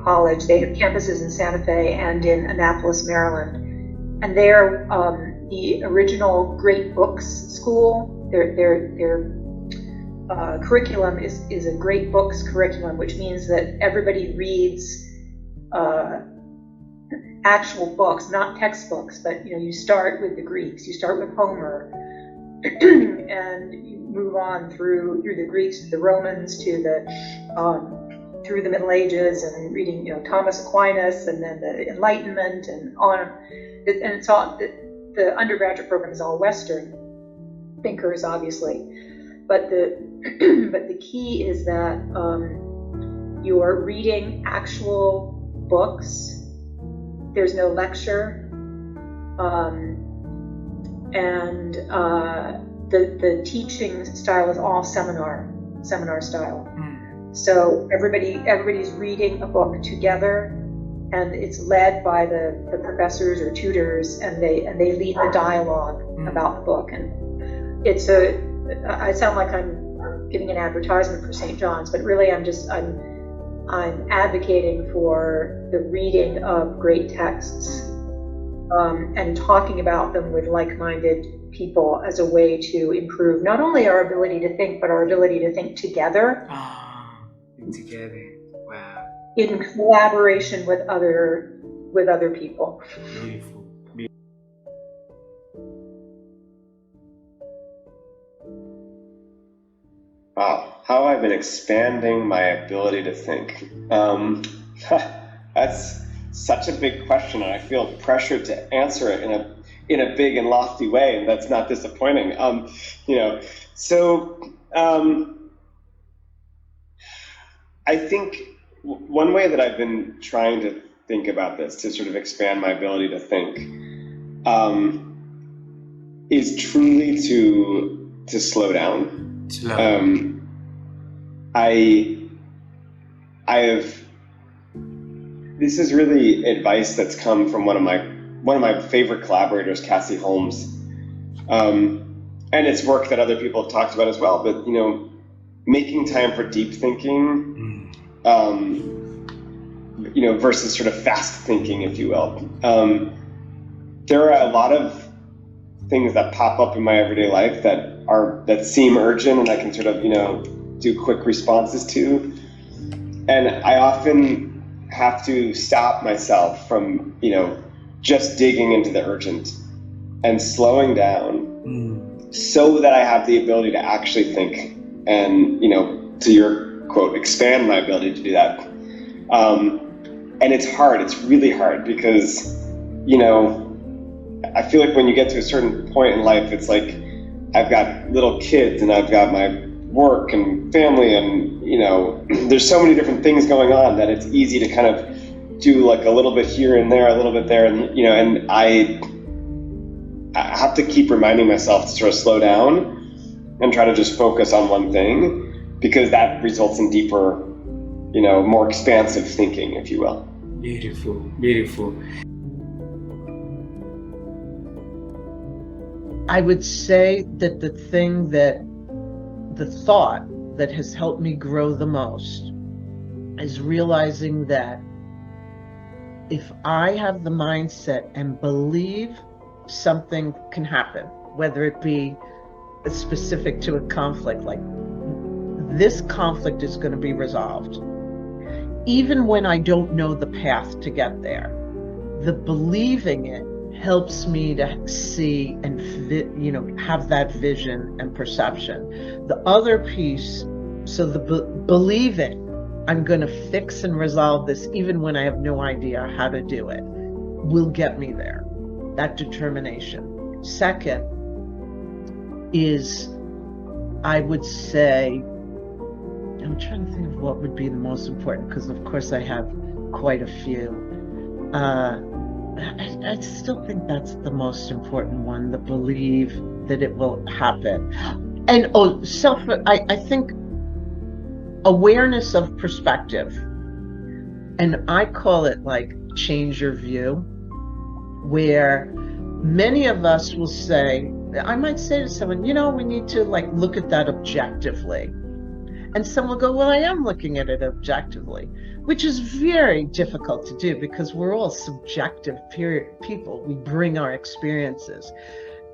College. They have campuses in Santa Fe and in Annapolis, Maryland, and they're the original Great Books School. Their curriculum is a Great Books curriculum, which means that everybody reads actual books, not textbooks, but you start with the Greeks, you start with Homer, and you move on through the Greeks to the Romans to through the Middle Ages, and reading Thomas Aquinas, and then the Enlightenment, and on. And it's all the undergraduate program is all Western thinkers, obviously, but the key is that you are reading actual books. There's no lecture, and the teaching style is all seminar style. So everybody's reading a book together, and it's led by the professors or tutors, and they lead the dialogue about the book. And I sound like I'm giving an advertisement for St. John's, but really I'm advocating for the reading of great texts and talking about them with like-minded people as a way to improve not only our ability to think, but our ability to think together. Together. Wow. In collaboration with other people. Beautiful. Wow, how I've been expanding my ability to think. That's such a big question, and I feel pressured to answer it in a big and lofty way, and that's not disappointing. I think one way that I've been trying to think about this, to sort of expand my ability to think, is truly to slow down. This is really advice that's come from one of my favorite collaborators, Cassie Holmes, and it's work that other people have talked about as well. But making time for deep thinking, versus sort of fast thinking, if you will. There are a lot of things that pop up in my everyday life that seem urgent, and I can sort of do quick responses to, and I often have to stop myself from just digging into the urgent and slowing down so that I have the ability to actually think and to your quote, expand my ability to do that. And it's hard, it's really hard, because I feel like when you get to a certain point in life, it's like I've got little kids and I've got my work and family, and there's so many different things going on that it's easy to kind of do like a little bit here and there, a little bit there, and and I have to keep reminding myself to sort of slow down and try to just focus on one thing, because that results in deeper, more expansive thinking, if you will. Beautiful, beautiful. I would say that the thought that has helped me grow the most is realizing that if I have the mindset and believe something can happen, whether it be specific to a conflict, like this conflict is going to be resolved, even when I don't know the path to get there, the believing it helps me to see and have that vision and perception. The other piece, so the believing I'm going to fix and resolve this even when I have no idea how to do it, will get me there. That determination. Second is, I would say, I'm trying to think of what would be the most important, because of course I have quite a few. I still think that's the most important one, the believe that it will happen. And I think awareness of perspective, and I call it like change your view, where many of us will say, I might say to someone, we need to like look at that objectively. And some will go, well, I am looking at it objectively, which is very difficult to do because we're all subjective people. We bring our experiences.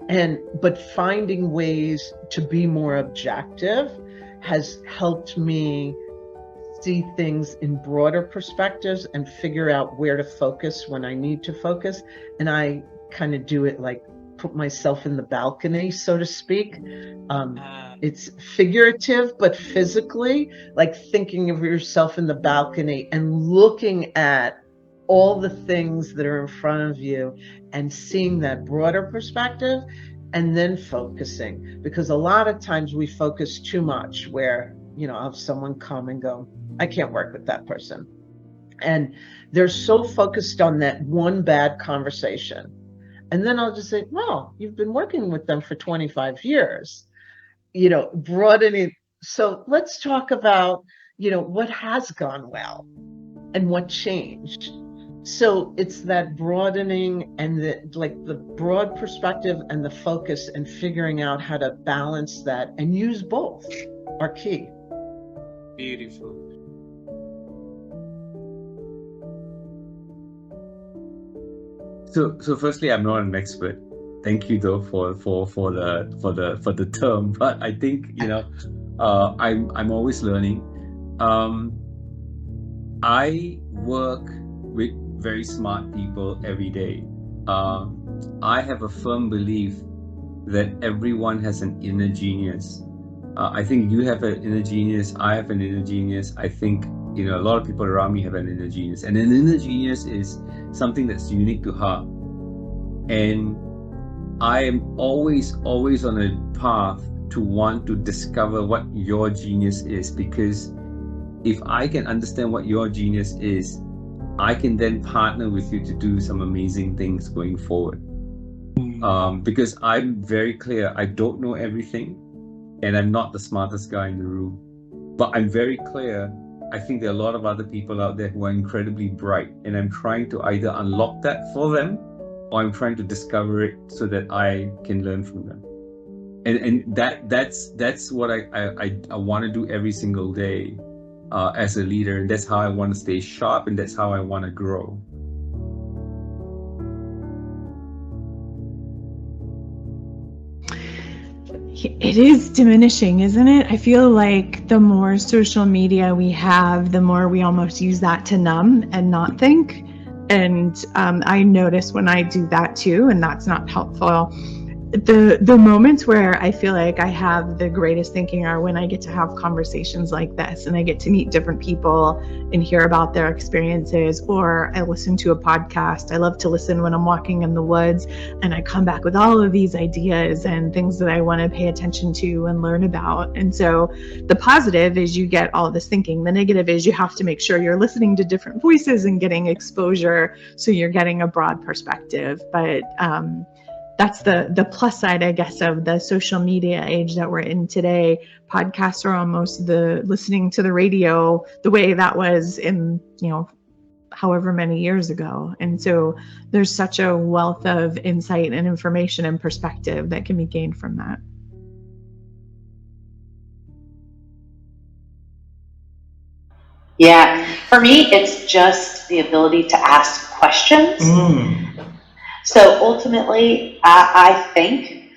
But finding ways to be more objective has helped me see things in broader perspectives and figure out where to focus when I need to focus. And I kind of do it like put myself in the balcony, so to speak. It's figurative, but physically, like thinking of yourself in the balcony and looking at all the things that are in front of you and seeing that broader perspective, and then focusing. Because a lot of times we focus too much, where, I'll have someone come and go, I can't work with that person. And they're so focused on that one bad conversation. And then I'll just say, well, you've been working with them for 25 years, broadening. So let's talk about, what has gone well and what changed. So it's that broadening and the broad perspective and the focus, and figuring out how to balance that and use both are key. Beautiful. So firstly, I'm not an expert. Thank you though for the term, but I think I'm always learning. I work with very smart people every day. I have a firm belief that everyone has an inner genius. I think you have an inner genius. I have an inner genius. I think a lot of people around me have an inner genius, and an inner genius is something that's unique to her. And I am always on a path to want to discover what your genius is, because if I can understand what your genius is, I can then partner with you to do some amazing things going forward. Because I'm very clear, I don't know everything, and I'm not the smartest guy in the room. But I'm very clear, I think there are a lot of other people out there who are incredibly bright, and I'm trying to either unlock that for them, or I'm trying to discover it so that I can learn from them. And that's what I want to do every single day as a leader, and that's how I want to stay sharp, and that's how I want to grow. It is diminishing, isn't it? I feel like the more social media we have, the more we almost use that to numb and not think. And I notice when I do that too, and that's not helpful. the moments where I feel like I have the greatest thinking are when I get to have conversations like this and I get to meet different people and hear about their experiences, or I listen to a podcast. I love to listen when I'm walking in the woods, and I come back with all of these ideas and things that I want to pay attention to and learn about. And so the positive is you get all this thinking. The negative is you have to make sure you're listening to different voices and getting exposure so you're getting a broad perspective. But that's the plus side, I guess, of the social media age that we're in today. Podcasts are almost the listening to the radio the way that was in, however many years ago. And so there's such a wealth of insight and information and perspective that can be gained from that. Yeah, for me, it's just the ability to ask questions. So ultimately, I think,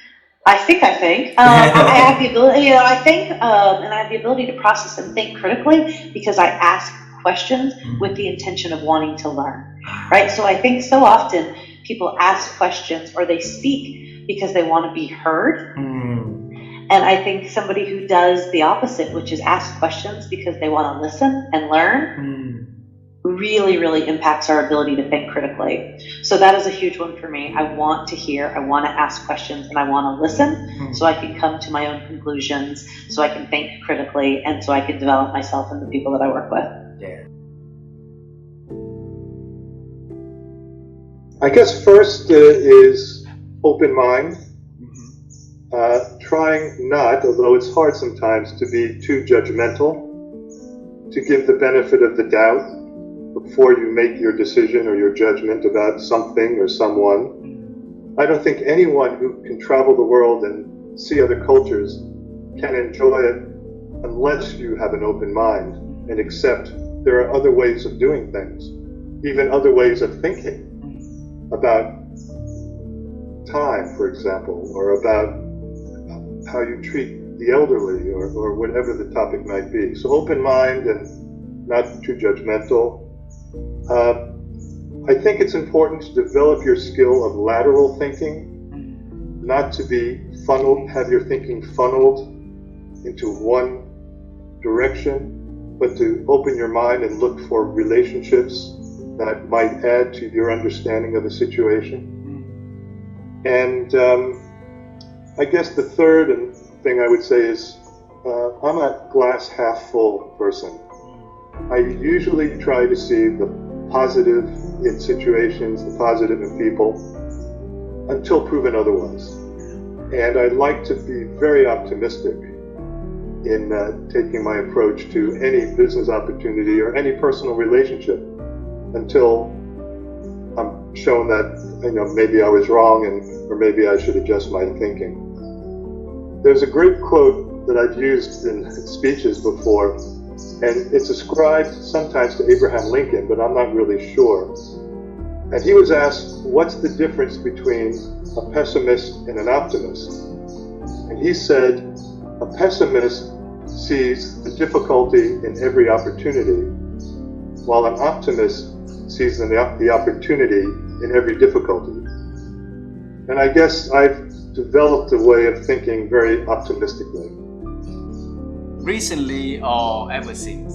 I have the ability, I think, and I have the ability to process and think critically because I ask questions with the intention of wanting to learn, right? So I think so often people ask questions or they speak because they want to be heard. And I think somebody who does the opposite, which is ask questions because they want to listen and learn, really, really impacts our ability to think critically. So that is a huge one for me. I want to hear, I want to ask questions, and I want to listen so I can come to my own conclusions, so I can think critically, and so I can develop myself and the people that I work with. I guess first is open mind. Trying not, although it's hard sometimes, to be too judgmental, to give the benefit of the doubt before you make your decision or your judgment about something or someone. I don't think anyone who can travel the world and see other cultures can enjoy it unless you have an open mind and accept there are other ways of doing things, even other ways of thinking about time, for example, or about how you treat the elderly or whatever the topic might be. So open mind and not too judgmental. I think it's important to develop your skill of lateral thinking, not to be funneled, have your thinking funneled into one direction, but to open your mind and look for relationships that might add to your understanding of a situation. And I guess the third thing I would say is I'm a glass half full person. I usually try to see the positive in situations, the positive in people, until proven otherwise. And I like to be very optimistic in taking my approach to any business opportunity or any personal relationship until I'm shown that maybe I was wrong or maybe I should adjust my thinking. There's a great quote that I've used in speeches before, and it's ascribed sometimes to Abraham Lincoln, but I'm not really sure. And he was asked, what's the difference between a pessimist and an optimist? And he said, a pessimist sees the difficulty in every opportunity, while an optimist sees the opportunity in every difficulty. And I guess I've developed a way of thinking very optimistically. Recently or ever since?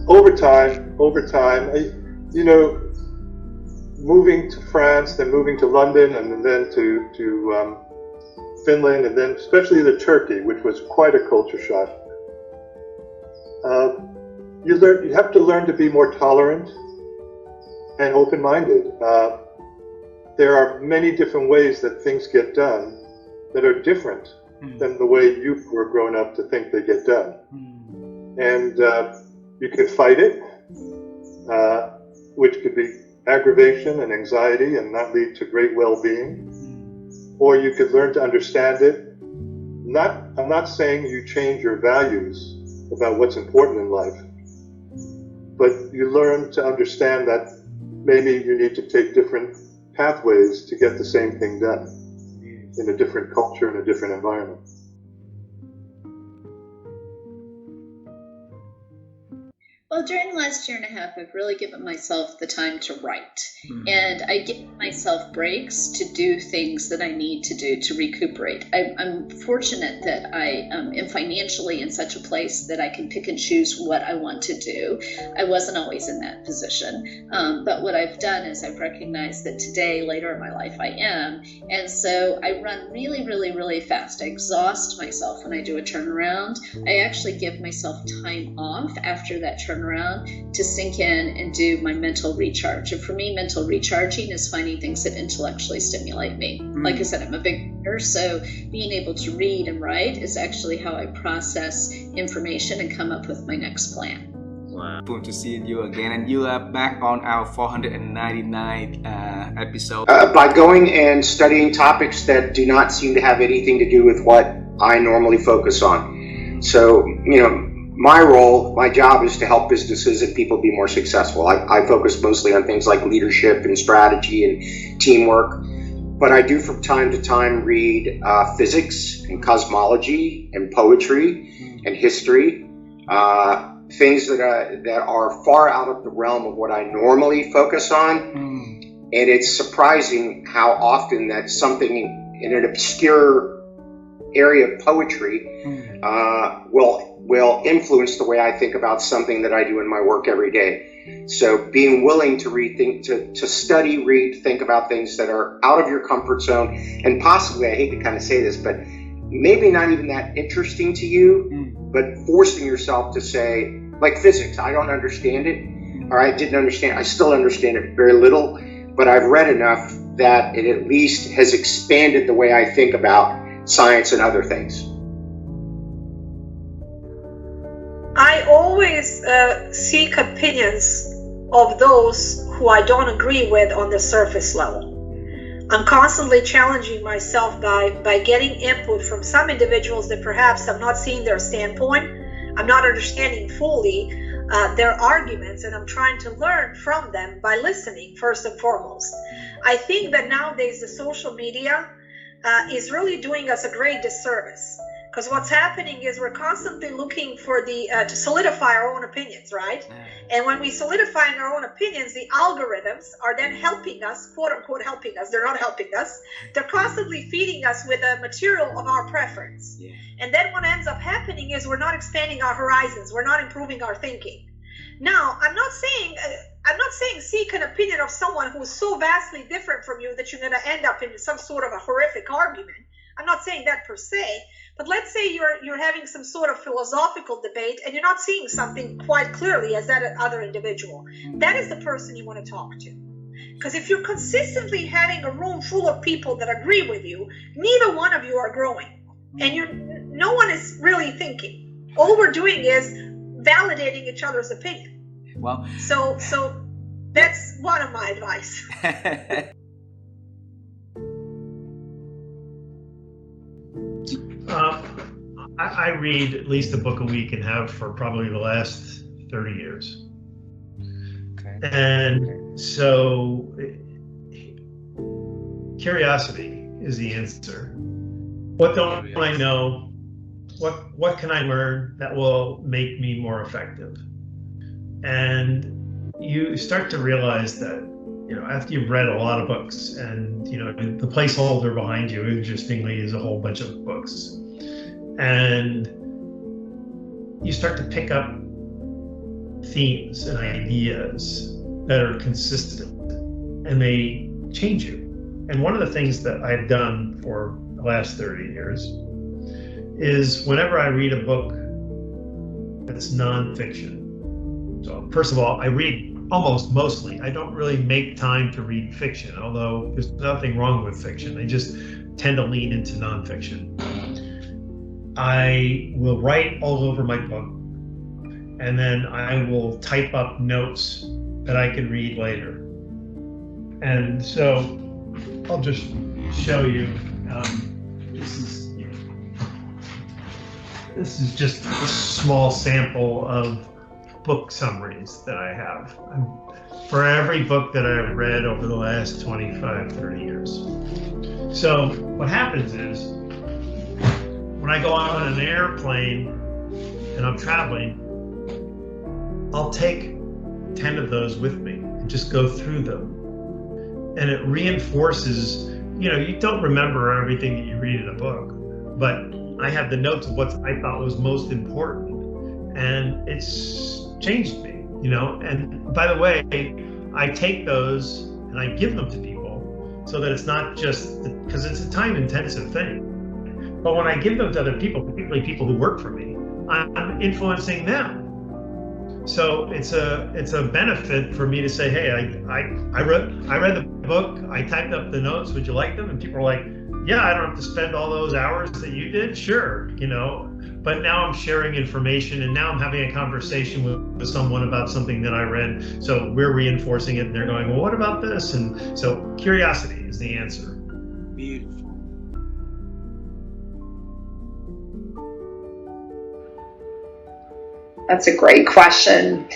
Over time, moving to France, then moving to London, and then to Finland, and then especially to Turkey, which was quite a culture shock. You have to learn to be more tolerant and open-minded. There are many different ways that things get done that are different than the way you were grown up to think they get done. And you could fight it, which could be aggravation and anxiety and not lead to great well-being. Or you could learn to understand it. I'm not saying you change your values about what's important in life, but you learn to understand that maybe you need to take different pathways to get the same thing done in a different culture, in a different environment. Well, Well, during the last year and a half, I've really given myself the time to write. And I give myself breaks to do things that I need to do to recuperate. I'm fortunate that I am financially in such a place that I can pick and choose what I want to do. I wasn't always in that position. But what I've done is I've recognized that today, later in my life, I am. And so I run really, really, really fast. I exhaust myself when I do a turnaround. I actually give myself time off after that turnaround to sink in and do my mental recharge. And for me, mental recharging is finding things that intellectually stimulate me. Like I said, I'm a big reader, so being able to read and write is actually how I process information and come up with my next plan. Wow. Good to see you again, and you are back on our 499th episode. By going and studying topics that do not seem to have anything to do with what I normally focus on. So, my role, my job is to help businesses and people be more successful. I focus mostly on things like leadership and strategy and teamwork, but I do from time to time read physics and cosmology and poetry and history, things that are far out of the realm of what I normally focus on. And it's surprising how often that something in an obscure area of poetry will influence the way I think about something that I do in my work every day. So being willing to read, to study, read, think about things that are out of your comfort zone, and possibly, I hate to kind of say this, but maybe not even that interesting to you, but forcing yourself to say, like physics, I don't understand it, or I didn't understand, I still understand it very little, but I've read enough that it at least has expanded the way I think about science and other things. I always seek opinions of those who I don't agree with on the surface level. I'm constantly challenging myself by getting input from some individuals that perhaps I'm not seeing their standpoint, I'm not understanding fully their arguments, and I'm trying to learn from them by listening first and foremost. I think that nowadays the social media is really doing us a great disservice. Because what's happening is we're constantly looking for to solidify our own opinions, right? And when we solidify our own opinions, the algorithms are then helping us, quote unquote helping us. They're not helping us. They're constantly feeding us with the material of our preference. Yeah. And then what ends up happening is we're not expanding our horizons. We're not improving our thinking. Now, I'm not saying seek an opinion of someone who's so vastly different from you that you're going to end up in some sort of a horrific argument. I'm not saying that per se. But let's say you're having some sort of philosophical debate and you're not seeing something quite clearly as that other individual. That is the person you want to talk to. Because if you're consistently having a room full of people that agree with you, neither one of you are growing. And no one is really thinking. All we're doing is validating each other's opinion. Well, so that's one of my advice. I read at least a book a week and have for probably the last 30 years. Okay. And so curiosity is the answer. What don't I know? What can I learn that will make me more effective? And you start to realize that, after you've read a lot of books and, the placeholder behind you, interestingly, is a whole bunch of books. And you start to pick up themes and ideas that are consistent, and they change you. And one of the things that I've done for the last 30 years is whenever I read a book that's nonfiction. So first of all, I read mostly. I don't really make time to read fiction, although there's nothing wrong with fiction. I just tend to lean into nonfiction. I will write all over my book, and then I will type up notes that I can read later. And so I'll just show you. This is just a small sample of book summaries that I have for every book that I've read over the last 25, 30 years. So what happens is, when I go on an airplane and I'm traveling, I'll take 10 of those with me and just go through them. And it reinforces, you don't remember everything that you read in a book, but I have the notes of what I thought was most important, and it's changed me, And by the way, I take those and I give them to people so that it's not just, because it's a time-intensive thing. But when I give them to other people, particularly people who work for me, I'm influencing them. So it's a benefit for me to say, hey, I read the book, I typed up the notes, would you like them? And people are like, yeah, I don't have to spend all those hours that you did, sure, But now I'm sharing information, and now I'm having a conversation with someone about something that I read. So we're reinforcing it, and they're going, well, what about this? And so curiosity is the answer. Beautiful. That's a great question.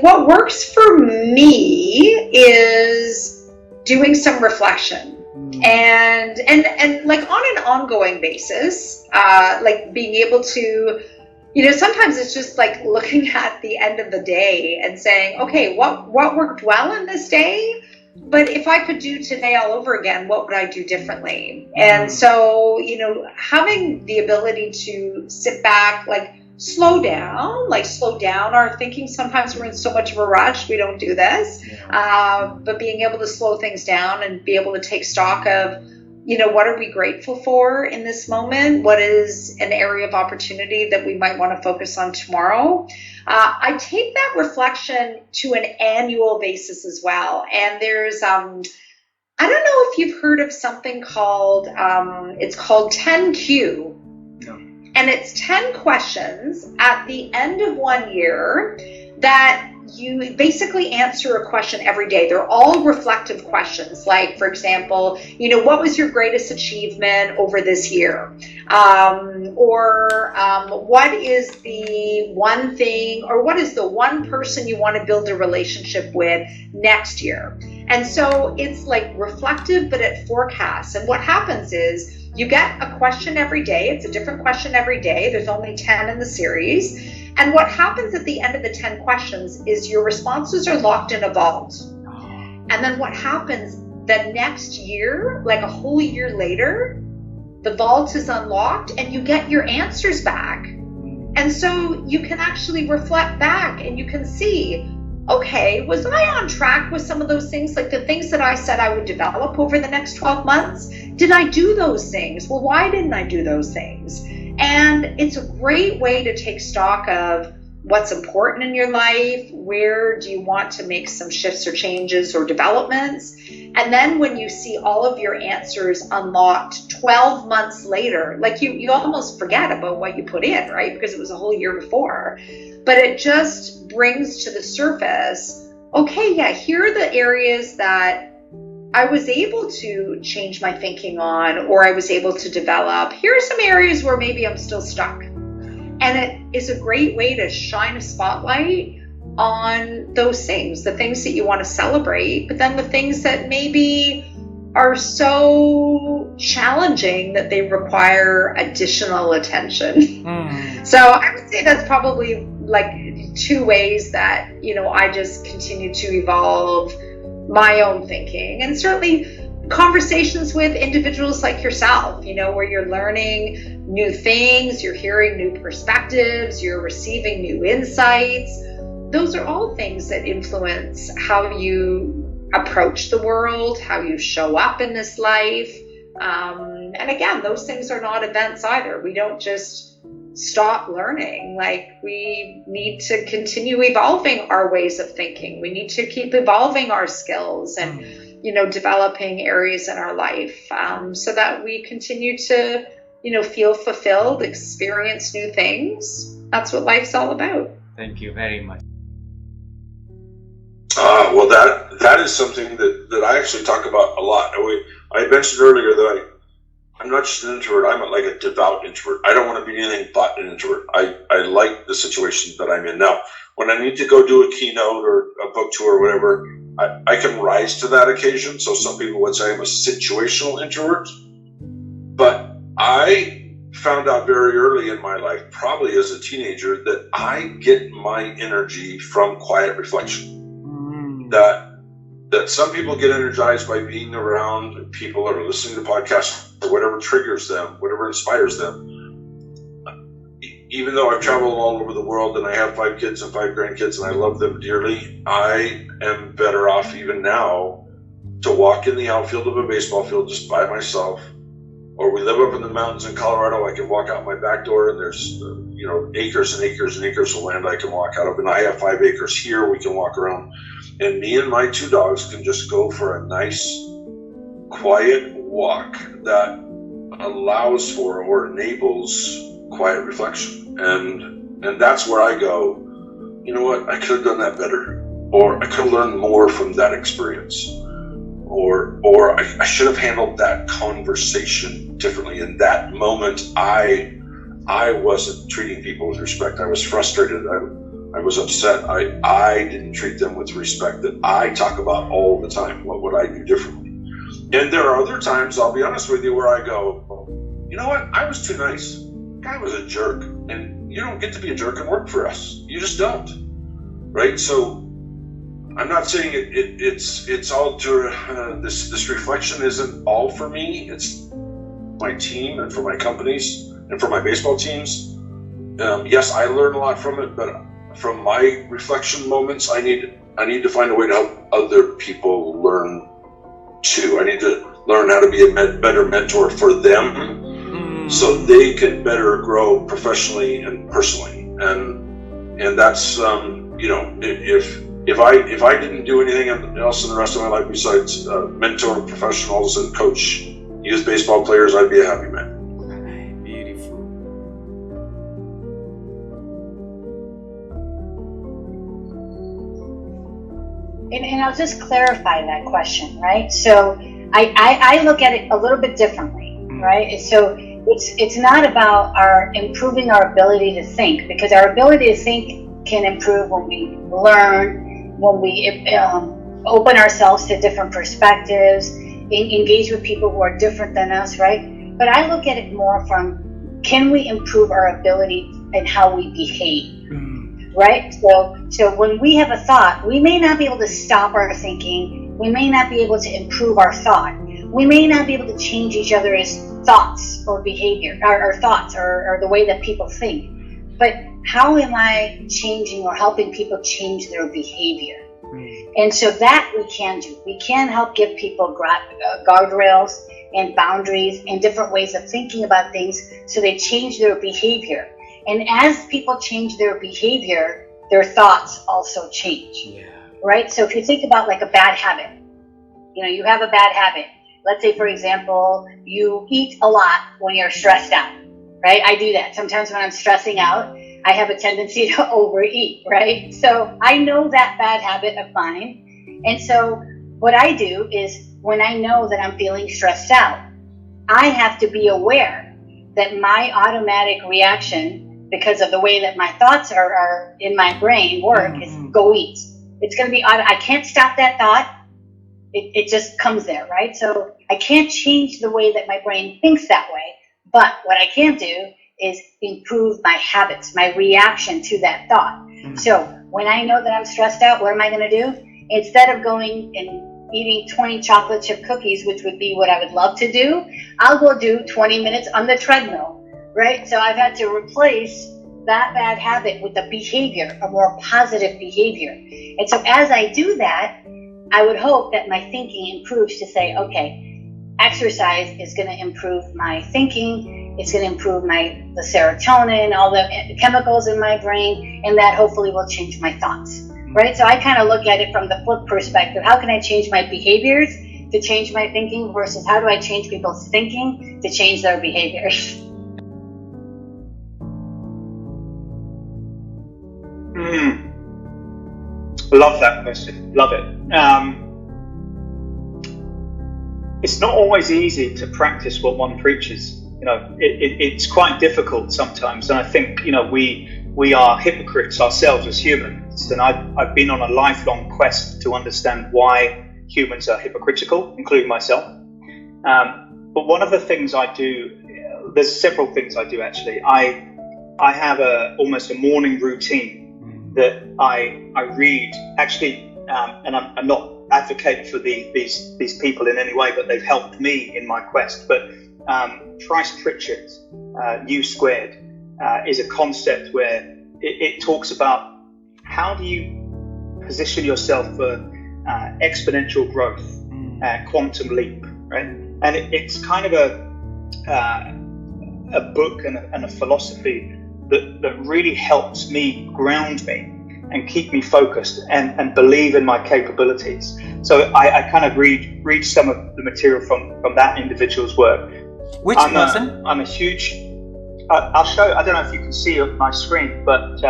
What works for me is doing some reflection and like on an ongoing basis, like being able to, sometimes it's just like looking at the end of the day and saying, okay, what worked well in this day? But if I could do today all over again, what would I do differently? And so, having the ability to sit back, slow down our thinking. Sometimes we're in so much of a rush, we don't do this. But being able to slow things down and be able to take stock of, what are we grateful for in this moment? What is an area of opportunity that we might want to focus on tomorrow? I take that reflection to an annual basis as well. And there's, I don't know if you've heard of something called, it's called 10Q. And it's 10 questions at the end of 1 year that you basically answer a question every day. They're all reflective questions. Like, for example, what was your greatest achievement over this year? What is the one thing, or what is the one person you want to build a relationship with next year? And so it's like reflective, but it forecasts. And what happens is, you get a question every day. It's a different question every day. There's only 10 in the series. And what happens at the end of the 10 questions is your responses are locked in a vault. And then what happens the next year, like a whole year later, the vault is unlocked and you get your answers back. And so you can actually reflect back and you can see, okay, was I on track with some of those things? Like the things that I said I would develop over the next 12 months? Did I do those things? Well, why didn't I do those things? And it's a great way to take stock of what's important in your life, where do you want to make some shifts or changes or developments. And then when you see all of your answers unlocked 12 months later, like you almost forget about what you put in, right? Because it was a whole year before. But it just brings to the surface, okay, yeah, here are the areas that I was able to change my thinking on, or I was able to develop. Here are some areas where maybe I'm still stuck. And it is a great way to shine a spotlight on those things, the things that you want to celebrate, but then the things that maybe are so challenging that they require additional attention. So I would say that's probably like two ways that, I just continue to evolve my own thinking, and certainly conversations with individuals like yourself, where you're learning new things, you're hearing new perspectives, you're receiving new insights. Those are all things that influence how you approach the world, how you show up in this life. And again, those things are not events either. We don't just stop learning. Like, we need to continue evolving our ways of thinking. We need to keep evolving our skills and, developing areas in our life, so that we continue to, feel fulfilled, experience new things. That's what life's all about. Thank you very much. Well, that is something that I actually talk about a lot. I mentioned earlier that I'm not just an introvert, I'm like a devout introvert. I don't want to be anything but an introvert. I like the situation that I'm in now. When I need to go do a keynote or a book tour or whatever, I can rise to that occasion. So some people would say I'm a situational introvert. But I found out very early in my life, probably as a teenager, that I get my energy from quiet reflection. That some people get energized by being around people or listening to podcasts or whatever triggers them, whatever inspires them. Even though I've traveled all over the world and I have 5 kids and 5 grandkids and I love them dearly, I am better off even now to walk in the outfield of a baseball field just by myself. Or we live up in the mountains in Colorado, I can walk out my back door and there's acres and acres and acres of land I can walk out of. And I have 5 acres here we can walk around. And me and my 2 dogs can just go for a nice, quiet walk that allows for or enables quiet reflection. And that's where I go, you know what, I could have done that better. Or I could have learned more from that experience. Or I should have handled that conversation differently. In that moment, I wasn't treating people with respect. I was frustrated. I was upset. I didn't treat them with respect that I talk about all the time. What would I do differently? And there are other times, I'll be honest with you, where I go, you know what? I was too nice. Guy was a jerk. And you don't get to be a jerk and work for us. You just don't. Right? So I'm not saying it's all to this reflection isn't all for me. It's my team and for my companies and for my baseball teams. Yes, I learn a lot from it, but from my reflection moments, I need to find a way to help other people learn too. I need to learn how to be a better mentor for them, so they can better grow professionally and personally. And that's if I didn't do anything else in the rest of my life besides mentor professionals and coach youth baseball players, I'd be a happy man. Beautiful. And I'll just clarify that question, right? So I look at it a little bit differently, right? So it's not about improving our ability to think, because our ability to think can improve when we learn, when we open ourselves to different perspectives, engage with people who are different than us, right? But I look at it more from, can we improve our ability in how we behave, right? So when we have a thought, we may not be able to stop our thinking. We may not be able to improve our thought. We may not be able to change each other's thoughts or behavior, or thoughts or the way that people think. But how am I changing or helping people change their behavior? And so that we can do. We can help give people guardrails and boundaries and different ways of thinking about things so they change their behavior. And as people change their behavior, their thoughts also change, right? So if you think about like a bad habit, you have a bad habit. Let's say, for example, you eat a lot when you're stressed out, right? I do that. Sometimes when I'm stressing out, I have a tendency to overeat, right? So I know that bad habit of mine. And so what I do is, when I know that I'm feeling stressed out, I have to be aware that my automatic reaction, because of the way that my thoughts are in my brain work, is go eat. It's going to be, I can't stop that thought. It just comes there, right? So I can't change the way that my brain thinks that way. But what I can do is improve my habits, my reaction to that thought. So when I know that I'm stressed out, what am I going to do? Instead of going and eating 20 chocolate chip cookies, which would be what I would love to do, I'll go do 20 minutes on the treadmill, right? So I've had to replace that bad habit with a behavior, a more positive behavior. And so as I do that, I would hope that my thinking improves to say, okay, exercise is going to improve my thinking. It's going to improve the serotonin, all the chemicals in my brain, and that hopefully will change my thoughts, right? So I kind of look at it from the flip perspective. How can I change my behaviors to change my thinking versus how do I change people's thinking to change their behaviors? Love that question. Love it. It's not always easy to practice what one preaches. It's quite difficult sometimes, and I think we are hypocrites ourselves as humans. And I've been on a lifelong quest to understand why humans are hypocritical, including myself. But one of the things I do there's several things I do actually. I have almost a morning routine that I read actually, and I'm not advocating for these people in any way, but they've helped me in my quest. But Trice Pritchard's U Squared is a concept where it talks about how do you position yourself for exponential growth, quantum leap, right? And it's kind of a book and a philosophy that really helps me ground me and keep me focused and believe in my capabilities. So I kind of read some of the material from that individual's work. Which person? I'm a huge. I'll show. I don't know if you can see on my screen, but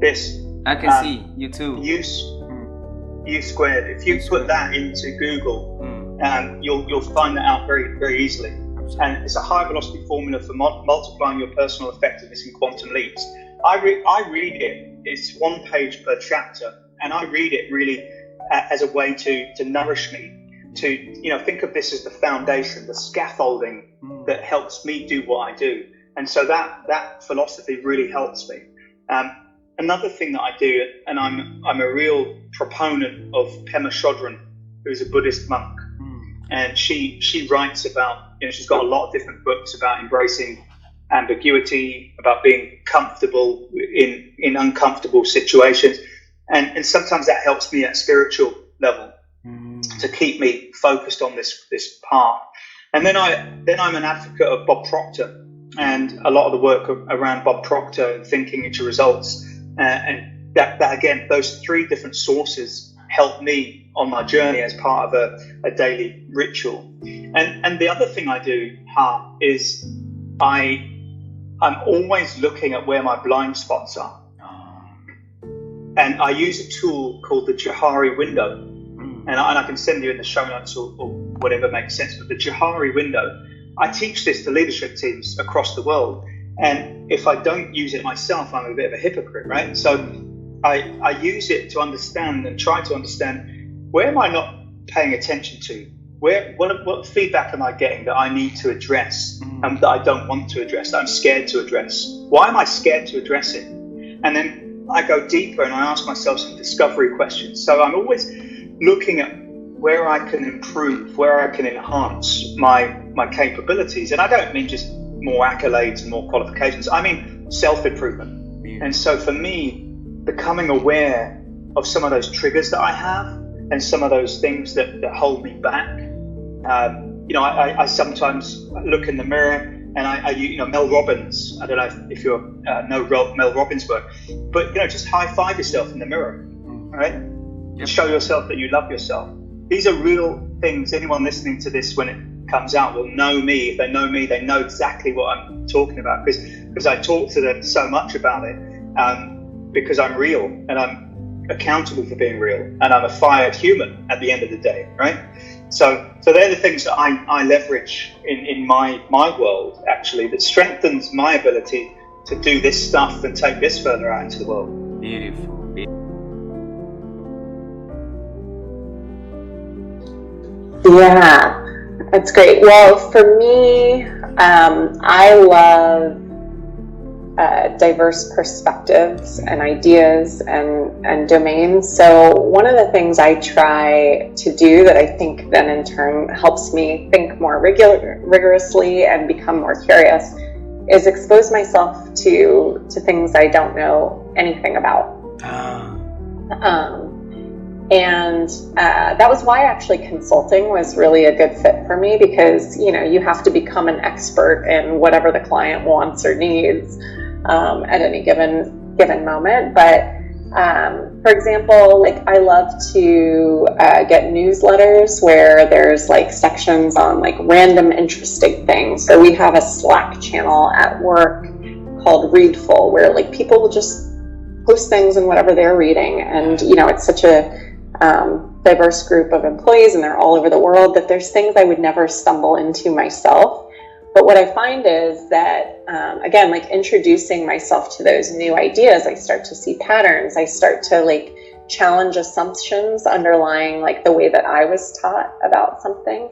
this. I can see you too. U Squared. If you put that into Google, you'll find that out very, very easily. And it's a high velocity formula for multiplying your personal effectiveness in quantum leaps. I read it. It's 1 page per chapter, and I read it really as a way to nourish me. To think of this as the foundation, the scaffolding that helps me do what I do. And so that philosophy really helps me. Another thing that I do, and I'm a real proponent of Pema Chodron, who's a Buddhist monk, and she writes about, she's got a lot of different books about embracing ambiguity, about being comfortable in uncomfortable situations, and sometimes that helps me at a spiritual level to keep me focused on this path. And then I'm an advocate of Bob Proctor and a lot of the work around Bob Proctor and thinking into results. And that again, those 3 different sources help me on my journey as part of a daily ritual. And the other thing I do, is I'm always looking at where my blind spots are. And I use a tool called the Johari window. And I can send you in the show notes or whatever makes sense. But the Johari window, I teach this to leadership teams across the world. And if I don't use it myself, I'm a bit of a hypocrite, right? So I use it to understand and try to understand, where am I not paying attention to? What feedback am I getting that I need to address and that I don't want to address, that I'm scared to address? Why am I scared to address it? And then I go deeper and I ask myself some discovery questions. So I'm always looking at where I can improve, where I can enhance my capabilities. And I don't mean just more accolades and more qualifications. I mean self-improvement. And so for me, becoming aware of some of those triggers that I have and some of those things that hold me back. I sometimes look in the mirror and I Mel Robbins, I don't know if you know Mel Robbins' work, but just high five yourself in the mirror, right? Show yourself that you love yourself. These are real things. Anyone listening to this when it comes out will know me. If they know me, they know exactly what I'm talking about, because I talk to them so much about it, because I'm real and I'm accountable for being real, and I'm a fired human at the end of the day, right? So they're the things that I leverage in my world, actually, that strengthens my ability to do this stuff and take this further out into the world. Beautiful. Yeah, that's great. Well, for me, I love diverse perspectives and ideas and domains. So one of the things I try to do that I think then in turn helps me think more rigorously and become more curious is expose myself to things I don't know anything about. And that was why actually consulting was really a good fit for me, because you have to become an expert in whatever the client wants or needs at any given moment. But for example, like I love to get newsletters where there's like sections on like random interesting things. So we have a Slack channel at work called Readful, where like people will just post things and whatever they're reading, and it's such a diverse group of employees and they're all over the world that there's things I would never stumble into myself. But what I find is that, again, like introducing myself to those new ideas, I start to see patterns. I start to like challenge assumptions underlying like the way that I was taught about something.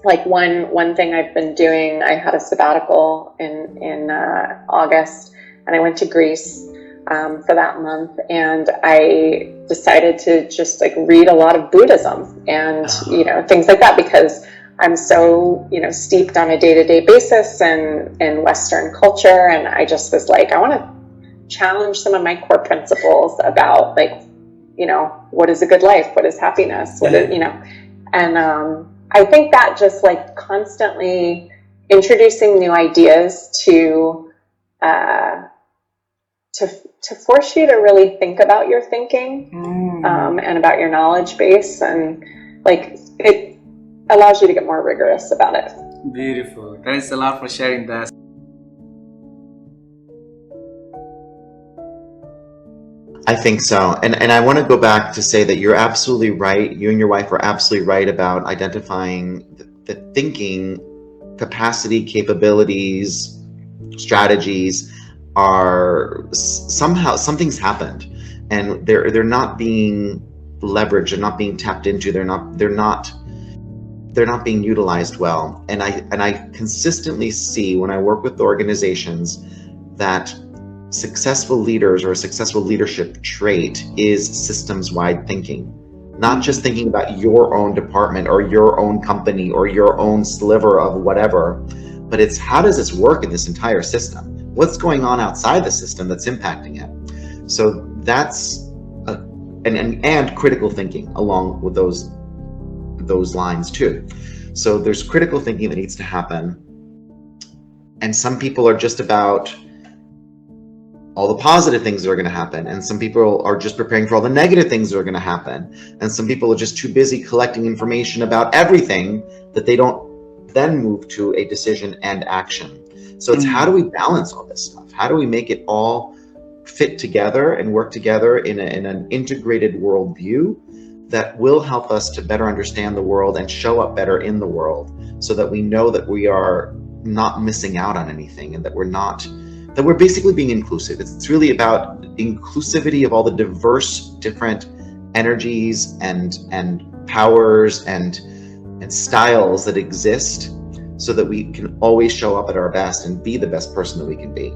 like one thing I've been doing, I had a sabbatical in August, and I went to Greece for that month, and I decided to just like read a lot of Buddhism and things like that, because I'm so steeped on a day-to-day basis in Western culture, and I just was like, I want to challenge some of my core principles about like what is a good life, what is happiness, what is and I think that just like constantly introducing new ideas to force you to really think about your thinking and about your knowledge base, and like it allows you to get more rigorous about it. Beautiful. Thanks a lot for sharing that. I think so. And I want to go back to say that you're absolutely right. You and your wife are absolutely right about identifying the thinking capacity, capabilities, strategies are somehow something's happened, and they're not being leveraged, they're not being tapped into, they're not being utilized well. And I consistently see when I work with organizations that successful leaders, or a successful leadership trait, is systems-wide thinking. Not just thinking about your own department or your own company or your own sliver of whatever, but it's how does this work in this entire system? What's going on outside the system that's impacting it? So that's and critical thinking along with those lines too. So there's critical thinking that needs to happen, and some people are just about all the positive things that are going to happen, and some people are just preparing for all the negative things that are going to happen, and some people are just too busy collecting information about everything that they don't then move to a decision and action. So it's how do we balance all this stuff? How do we make it all fit together and work together in an integrated worldview that will help us to better understand the world and show up better in the world, so that we know that we are not missing out on anything, and that we're basically being inclusive. It's really about inclusivity of all the diverse different energies and powers and styles that exist, so that we can always show up at our best and be the best person that we can be.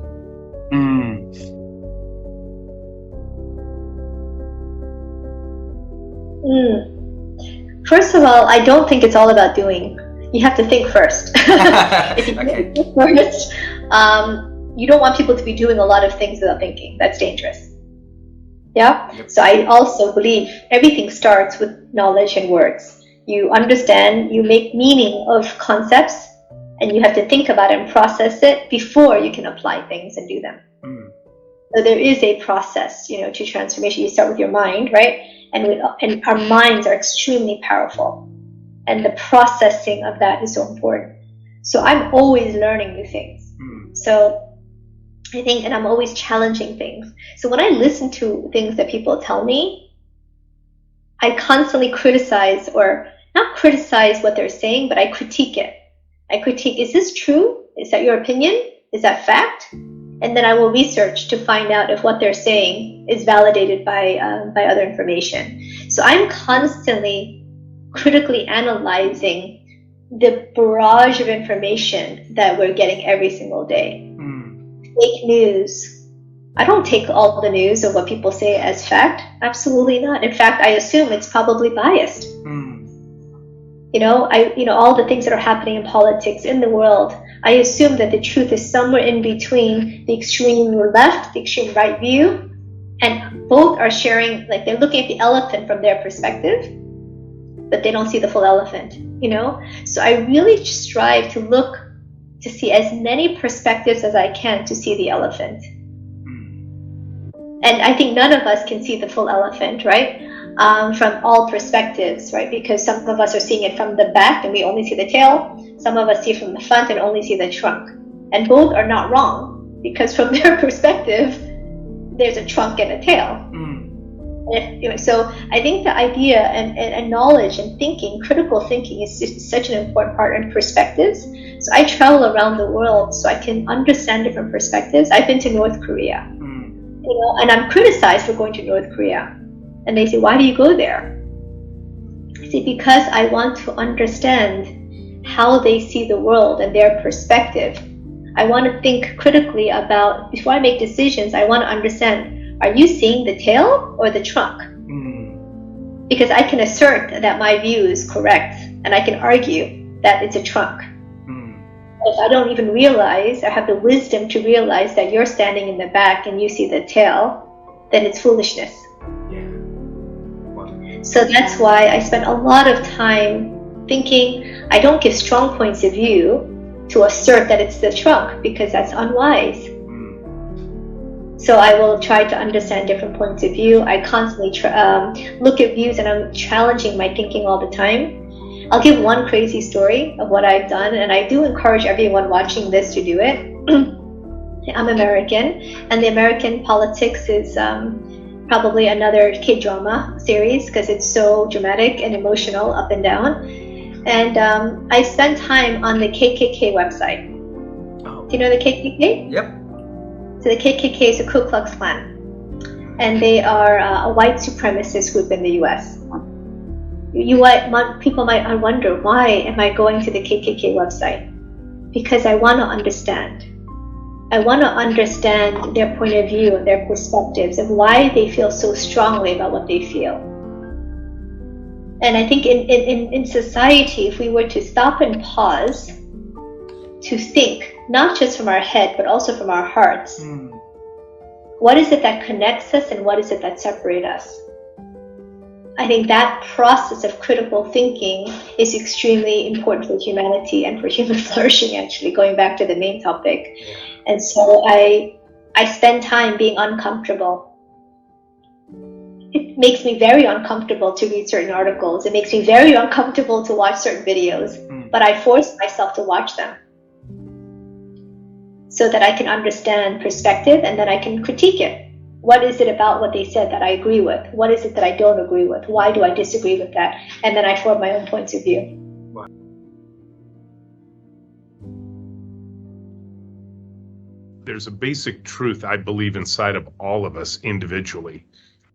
First of all, I don't think it's all about doing. You have to think first. If you think first, you don't want people to be doing a lot of things without thinking. That's dangerous. Yeah? So I also believe everything starts with knowledge and words. You understand, you make meaning of concepts, and you have to think about it and process it before you can apply things and do them. So there is a process, to transformation. You start with your mind, right? And our minds are extremely powerful. And the processing of that is so important. So I'm always learning new things. So I think, and I'm always challenging things. So when I listen to things that people tell me, I constantly criticize, or not criticize what they're saying, but I critique it. I critique, is this true? Is that your opinion? Is that fact? And then I will research to find out if what they're saying is validated by other information. So I'm constantly critically analyzing the barrage of information that we're getting every single day. Fake news. I don't take all the news of what people say as fact. Absolutely not. In fact, I assume it's probably biased. All the things that are happening in politics, in the world, I assume that the truth is somewhere in between the extreme left, the extreme right view, and both are sharing, like they're looking at the elephant from their perspective, but they don't see the full elephant, So I really strive to see as many perspectives as I can to see the elephant. And I think none of us can see the full elephant, right? From all perspectives, right? Because some of us are seeing it from the back and we only see the tail. Some of us see it from the front and only see the trunk. And both are not wrong, because from their perspective, there's a trunk and a tail. So I think the idea and knowledge and thinking, critical thinking, is just such an important part in perspectives. So I travel around the world so I can understand different perspectives. I've been to North Korea, and I'm criticized for going to North Korea. And they say, why do you go there? I say, because I want to understand how they see the world and their perspective. I want to think critically about, before I make decisions, I want to understand, are you seeing the tail or the trunk? Because I can assert that my view is correct, and I can argue that it's a trunk. If I don't even realize, or have the wisdom to realize that you're standing in the back and you see the tail, then it's foolishness. So that's why I spend a lot of time thinking. I don't give strong points of view to assert that it's the trunk, because that's unwise. So I will try to understand different points of view. I constantly look at views, and I'm challenging my thinking all the time. I'll give one crazy story of what I've done, and I do encourage everyone watching this to do it. I'm American, and the American politics is probably another K-drama series, because it's so dramatic and emotional, up and down. And I spent time on the KKK website. Do you know the KKK? Yep. So the KKK is a Ku Klux Klan, and they are a white supremacist group in the U.S. People might wonder, why am I going to the KKK website? Because I want to understand. I want to understand their point of view and their perspectives, and why they feel so strongly about what they feel. And I think in society, if we were to stop and pause to think, not just from our head, but also from our hearts, what is it that connects us and what is it that separates us? I think that process of critical thinking is extremely important for humanity and for human flourishing, actually, going back to the main topic. And so I spend time being uncomfortable. It makes me very uncomfortable to read certain articles. It makes me very uncomfortable to watch certain videos, but I force myself to watch them so that I can understand perspective, and then I can critique it. What is it about what they said that I agree with? What is it that I don't agree with? Why do I disagree with that? And then I form my own points of view. There's a basic truth, I believe, inside of all of us individually.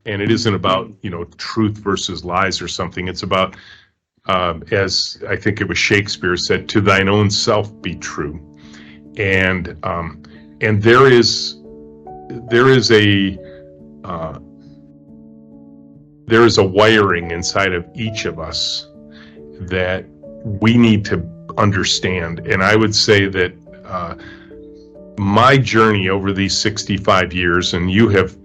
And it isn't about, truth versus lies or something. It's about, as I think it was Shakespeare said, to thine own self be true. And there is a wiring inside of each of us that we need to understand. And I would say that my journey over these 65 years, and you have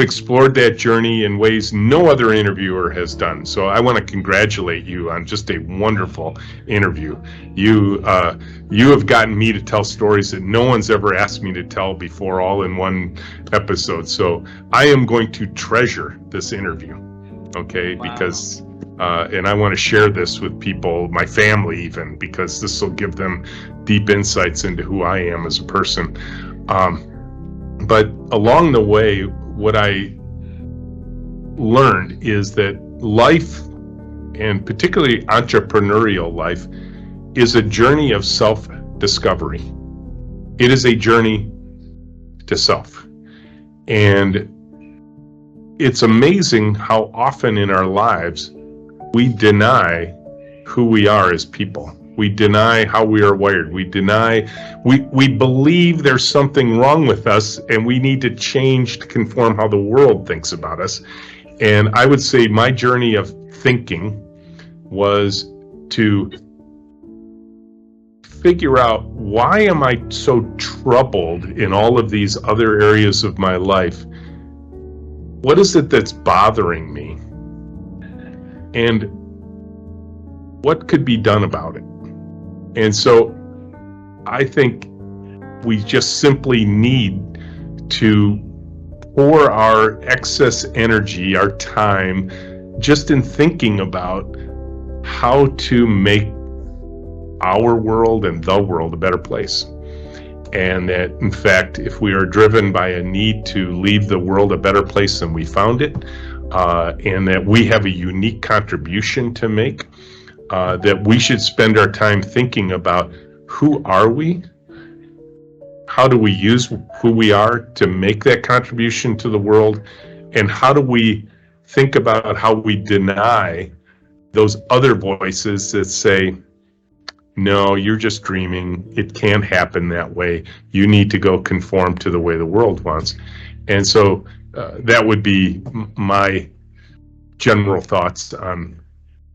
explored that journey in ways no other interviewer has done. So I want to congratulate you on just a wonderful interview. You have gotten me to tell stories that no one's ever asked me to tell before, all in one episode. So I am going to treasure this interview, okay? Wow. Because and I want to share this with people, my family even, because this will give them deep insights into who I am as a person. But along the way, what I learned is that life, and particularly entrepreneurial life, is a journey of self-discovery. It is a journey to self. And it's amazing how often in our lives we deny who we are as people. We deny how we are wired. We believe there's something wrong with us and we need to change to conform how the world thinks about us. And I would say my journey of thinking was to figure out, why am I so troubled in all of these other areas of my life? What is it that's bothering me? And what could be done about it? And so I think we just simply need to pour our excess energy, our time, just in thinking about how to make our world and the world a better place. And that, in fact, if we are driven by a need to leave the world a better place than we found it, and that we have a unique contribution to make, that we should spend our time thinking about, who are we? How do we use who we are to make that contribution to the world? And how do we think about how we deny those other voices that say, no, you're just dreaming. It can't happen that way. You need to go conform to the way the world wants. And so that would be my general thoughts on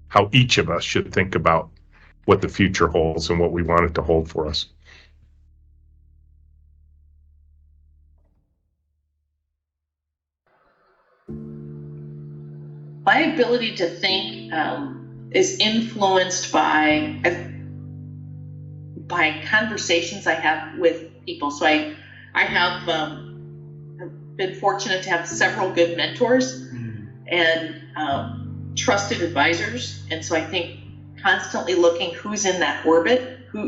how each of us should think about what the future holds and what we want it to hold for us. My ability to think is influenced by conversations I have with people. So I have been fortunate to have several good mentors and trusted advisors, and so I think constantly looking who's in that orbit, who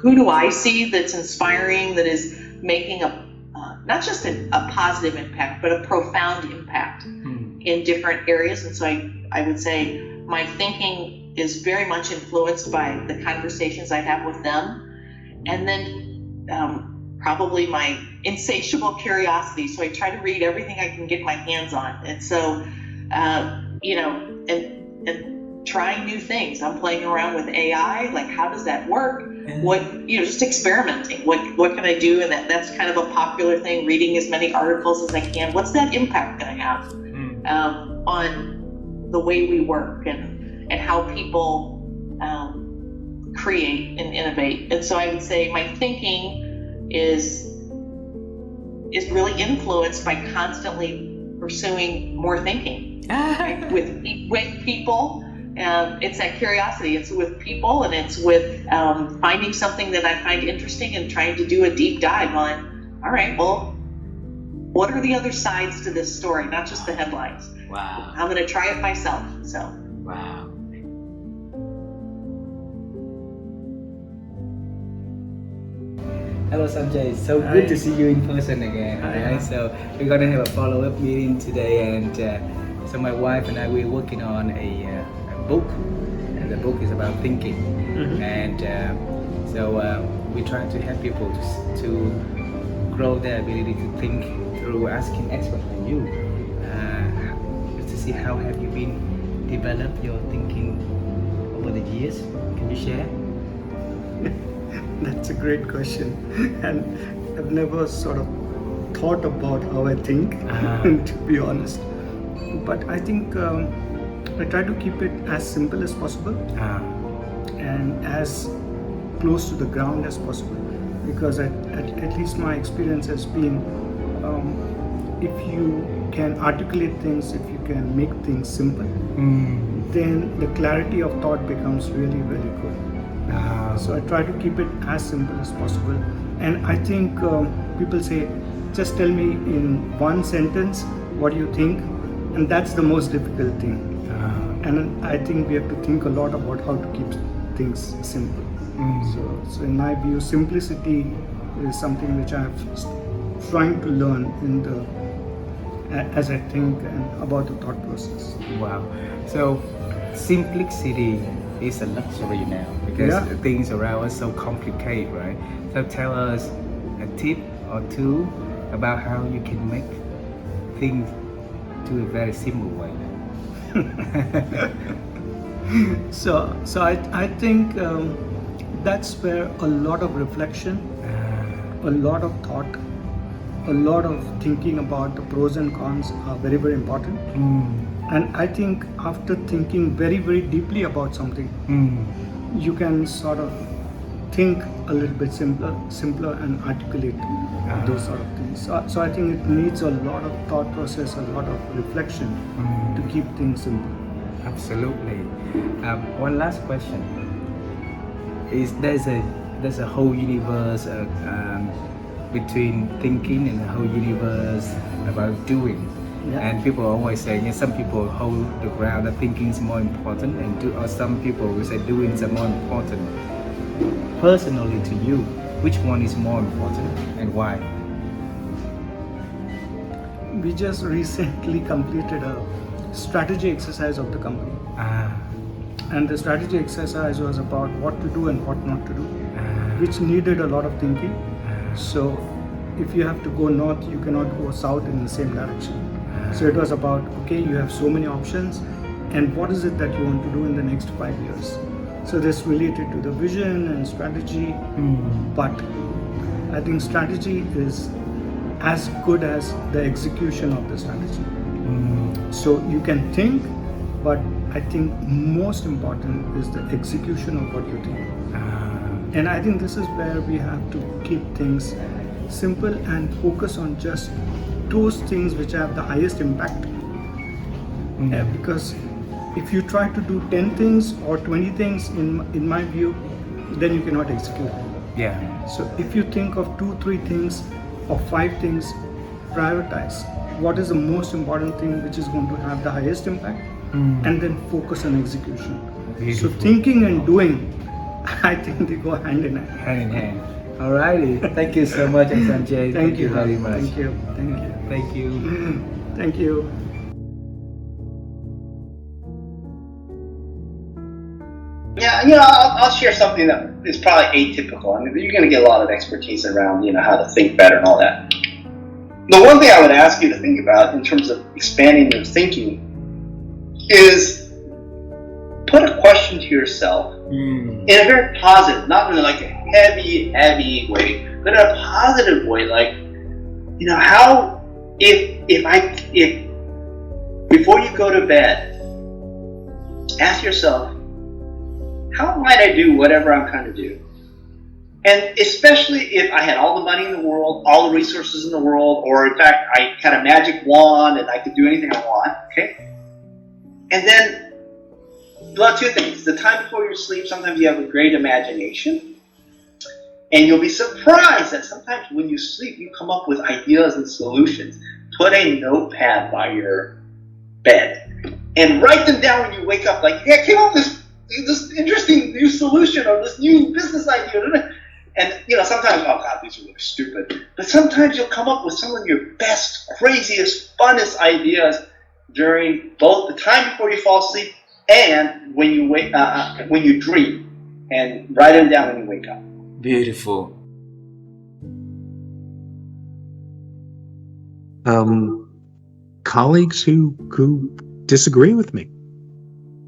do I see that's inspiring, that is making a not just a positive impact, but a profound impact in different areas. And so I would say my thinking is very much influenced by the conversations I have with them, and then probably my insatiable curiosity. So I try to read everything I can get my hands on, and so and trying new things. I'm playing around with AI, like how does that work? What, just experimenting. What can I do? And that's kind of a popular thing. Reading as many articles as I can. What's that impact going to have on the way we work and how people create and innovate? And so I would say my thinking is really influenced by constantly pursuing more thinking with people. It's that curiosity. It's with people, and it's with finding something that I find interesting and trying to do a deep dive on. All right, well, what are the other sides to this story? Not just the headlines. Wow. I'm going to try it myself. So. Wow. Hello, Sanjay. So good to see you in person again. Right? So we're going to have a follow-up meeting today, and so my wife and I, we're working on a book, and the book is about thinking. And so we're trying to help people to grow their ability to think through asking experts like you, just to see how have you been develop your thinking over the years. Can you share? That's a great question, and I've never sort of thought about how I think, to be honest. But I think I try to keep it as simple as possible and as close to the ground as possible, because at least my experience has been, if you can articulate things, if you can make things simple, then the clarity of thought becomes really, really good. So I try to keep it as simple as possible. And I think people say, just tell me in one sentence what you think, and that's the most difficult thing. And I think we have to think a lot about how to keep things simple. So in my view, simplicity is something which I'm trying to learn as I think and about the thought process. Wow. So simplicity is a luxury now, because things around us so complicated, right? So tell us a tip or two about how you can make things to a very simple way. So I think that's where a lot of reflection, a lot of thought, a lot of thinking about the pros and cons are very, very important. And I think after thinking very, very deeply about something, you can sort of think a little bit simpler and articulate those sort of things. So I think it needs a lot of thought process, a lot of reflection to keep things simple. Absolutely. One last question is there's a whole universe between thinking and the whole universe about doing. And people always say, some people hold the ground that thinking is more important, or some people will say doing is more important. Personally to you, which one is more important and why? We just recently completed a strategy exercise of the company. And the strategy exercise was about what to do and what not to do, which needed a lot of thinking. So if you have to go north, you cannot go south in the same direction. So it was about, okay, you have so many options, and what is it that you want to do in the next 5 years? So this related to the vision and strategy, but I think strategy is as good as the execution of the strategy. So you can think, but I think most important is the execution of what you think. And I think this is where we have to keep things simple and focus on just those things which have the highest impact. Because if you try to do 10 things or 20 things, in my view, then you cannot execute. Yeah. So if you think of 2-3 things or 5 things, prioritize what is the most important thing which is going to have the highest impact, and then focus on execution. Beautiful. So thinking and doing, I think they go hand in hand. Hand in hand. Alrighty. Thank you so much, Sanjay. Thank you very much. Thank you. Thank you. Thank you. Yeah, I'll share something that is probably atypical. I mean, you're going to get a lot of expertise around, how to think better and all that. The one thing I would ask you to think about in terms of expanding your thinking is put a question to yourself in a very positive, not in like a heavy way, but in a positive way. Like, how if before you go to bed, ask yourself, how might I do whatever I'm trying to do? And especially if I had all the money in the world, all the resources in the world, or in fact, I had a magic wand and I could do anything I want, okay? And then, two things. The time before you sleep, sometimes you have a great imagination. And you'll be surprised that sometimes when you sleep, you come up with ideas and solutions. Put a notepad by your bed and write them down when you wake up. Like, yeah, I came up with this interesting new solution or this new business idea. And, sometimes, oh God, these are really stupid. But sometimes you'll come up with some of your best, craziest, funnest ideas during both the time before you fall asleep and when you wake, when you dream. And write them down when you wake up. Beautiful. Colleagues who disagree with me,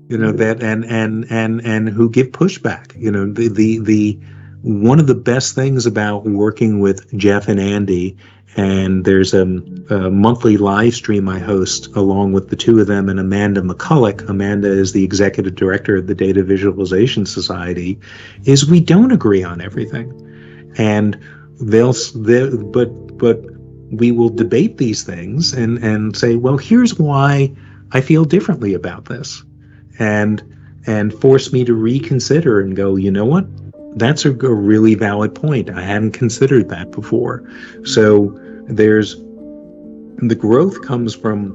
that and who give pushback. The one of the best things about working with Jeff and Andy, and there's a monthly live stream I host along with the two of them and Amanda McCulloch. Amanda is the executive director of the Data Visualization Society. Is we don't agree on everything, and but we will debate these things and say, well, here's why I feel differently about this, and force me to reconsider and go, you know what? That's a really valid point. I hadn't considered that before. So the growth comes from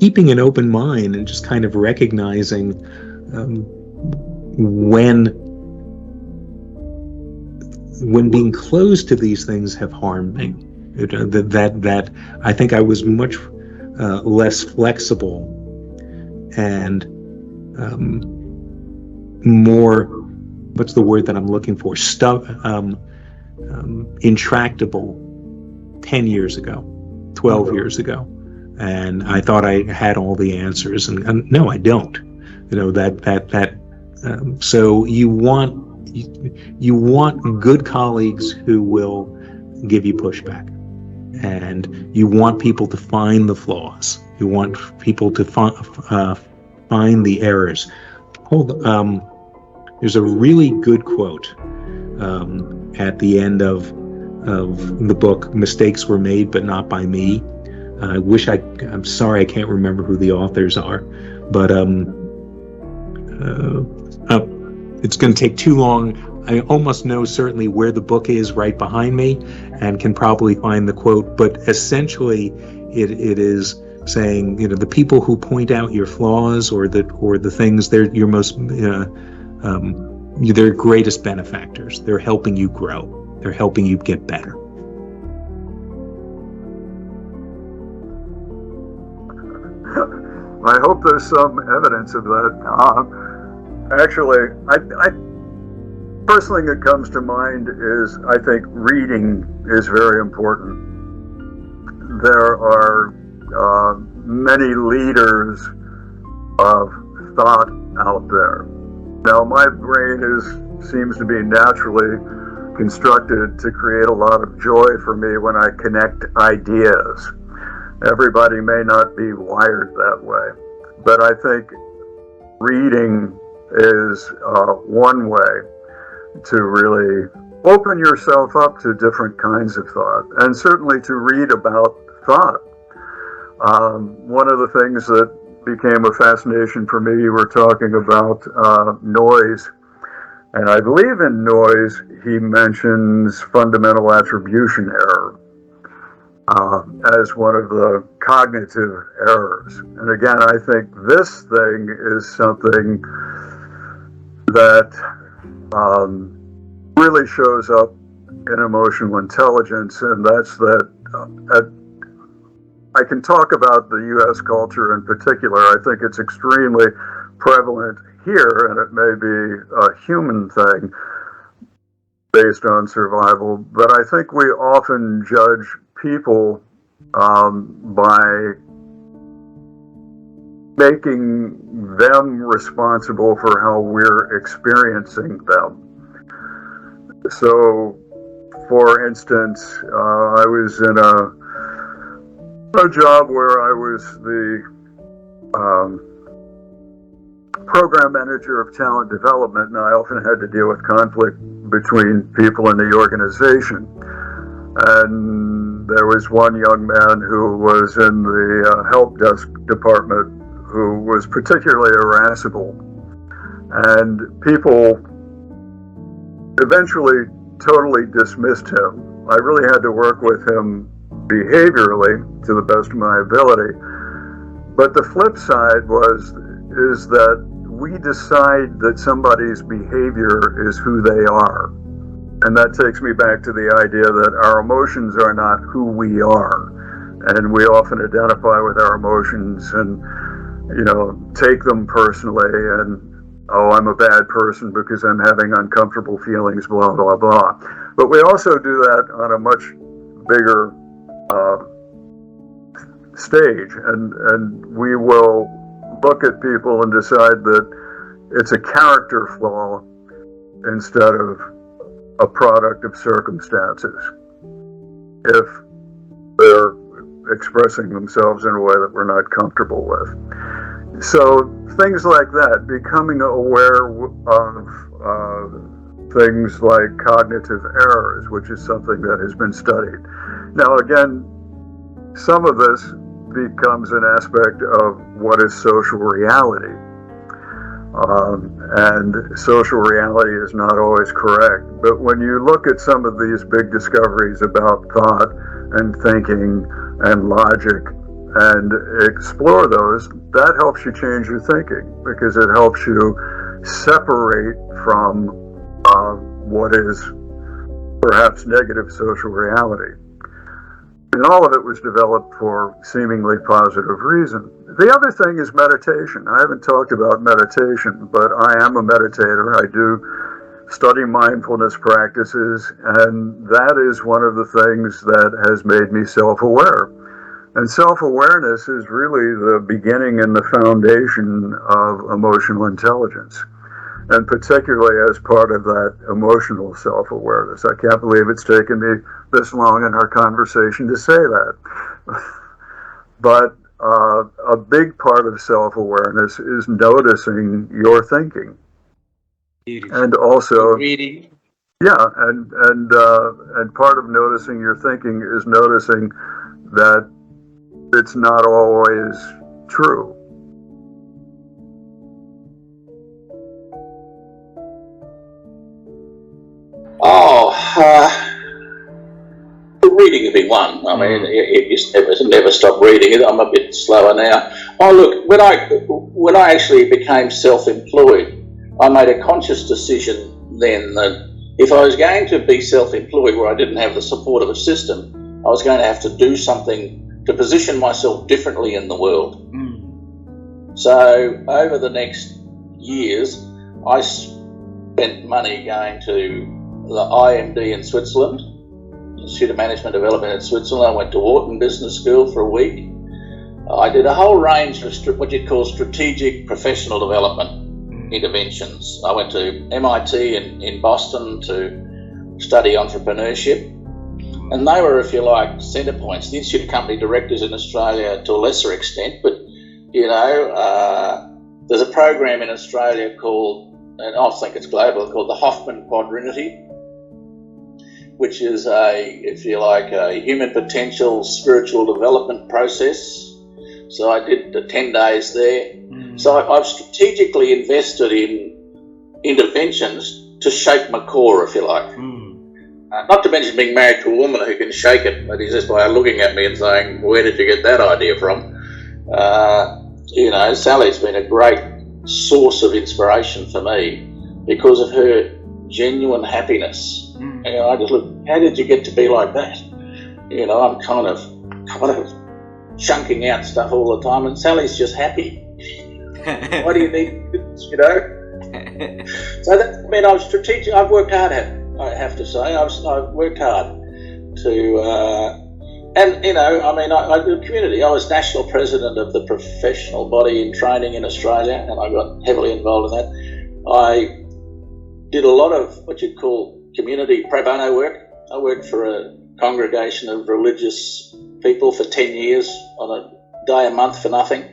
keeping an open mind and just kind of recognizing when being closed to these things have harmed me. That I think I was much less flexible and more, what's the word that I'm looking for? Intractable 10 years ago, 12 years ago. And I thought I had all the answers, and no, I don't. So you want good colleagues who will give you pushback, and you want people to find the flaws. You want people to find the errors. There's a really good quote at the end of the book, Mistakes Were Made But Not By Me. I'm sorry I can't remember who the authors are, but it's going to take too long. I almost know certainly where the book is right behind me and can probably find the quote, but essentially it is saying, the people who point out your flaws or the things, they're your most their greatest benefactors. They're helping you grow. They're helping you get better. I hope there's some evidence of that. Actually, I first thing that comes to mind is I think reading is very important. There are many leaders of thought out there. Now, my brain seems to be naturally constructed to create a lot of joy for me when I connect ideas. Everybody may not be wired that way, but I think reading is one way to really open yourself up to different kinds of thought, and certainly to read about thought. One of the things that became a fascination for me, you were talking about noise, and I believe in noise he mentions fundamental attribution error as one of the cognitive errors. And again, I think this thing is something that really shows up in emotional intelligence, and that's that I can talk about the U.S. culture in particular. I think it's extremely prevalent here, and it may be a human thing based on survival, but I think we often judge people by making them responsible for how we're experiencing them. So, for instance, I was in a job where I was the program manager of talent development, and I often had to deal with conflict between people in the organization. And there was one young man who was in the help desk department who was particularly irascible. And people eventually totally dismissed him. I really had to work with him behaviorally to the best of my ability. But the flip side is that we decide that somebody's behavior is who they are. And that takes me back to the idea that our emotions are not who we are. And we often identify with our emotions and, take them personally and, oh, I'm a bad person because I'm having uncomfortable feelings, blah, blah, blah. But we also do that on a much bigger stage. And we will look at people and decide that it's a character flaw instead of a product of circumstances if they're expressing themselves in a way that we're not comfortable with. So things like that, becoming aware of things like cognitive errors, which is something that has been studied. Now again, some of this becomes an aspect of what is social reality. And social reality is not always correct. But when you look at some of these big discoveries about thought and thinking and logic and explore those, that helps you change your thinking because it helps you separate from what is perhaps negative social reality. And all of it was developed for seemingly positive reason. The other thing is meditation. I haven't talked about meditation, but I am a meditator. I do study mindfulness practices, and that is one of the things that has made me self-aware. And self-awareness is really the beginning and the foundation of emotional intelligence, and particularly as part of that emotional self-awareness. I can't believe it's taken me this long in our conversation to say that. But a big part of self-awareness is noticing your thinking. Beautiful. And also reading. Yeah, and part of noticing your thinking is noticing that it's not always true. Reading would be one. I mean, you never stop reading it. I'm a bit slower now. Oh, look, when I actually became self-employed, I made a conscious decision then that if I was going to be self-employed where I didn't have the support of a system, I was going to have to do something to position myself differently in the world. So over the next years, I spent money going to the IMD in Switzerland, Institute of Management Development in Switzerland. I went to Wharton Business School for a week. I did a whole range of what you'd call strategic professional development interventions. I went to MIT in Boston to study entrepreneurship, and they were, if you like, centre points. The Institute of Company Directors in Australia to a lesser extent, but there's a program in Australia called, and I think it's global, called the Hoffman Quadrinity, which is if you like, a human potential spiritual development process. So I did 10 days there. So I've strategically invested in interventions to shake my core, if you like. Not to mention being married to a woman who can shake it, but is just by looking at me and saying, where did you get that idea from? Sally's been a great source of inspiration for me because of her genuine happiness. I just look, how did you get to be like that? I'm kind of chunking out stuff all the time, and Sally's just happy. Why do you need this, So that, I've strategic. I've worked hard at it, I have to say. I've worked hard to, I do community. I was national president of the professional body in training in Australia, and I got heavily involved in that. I did a lot of what you'd call community pro bono work. I worked for a congregation of religious people for 10 years on a day a month for nothing,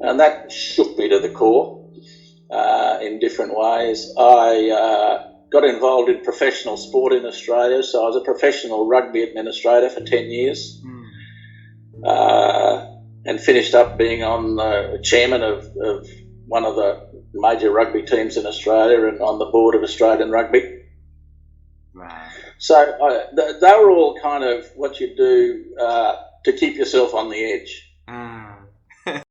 and that shook me to the core in different ways. I got involved in professional sport in Australia, so I was a professional rugby administrator for 10 years, and finished up being on the chairman of one of the major rugby teams in Australia and on the board of Australian Rugby. So they were all kind of what you do to keep yourself on the edge.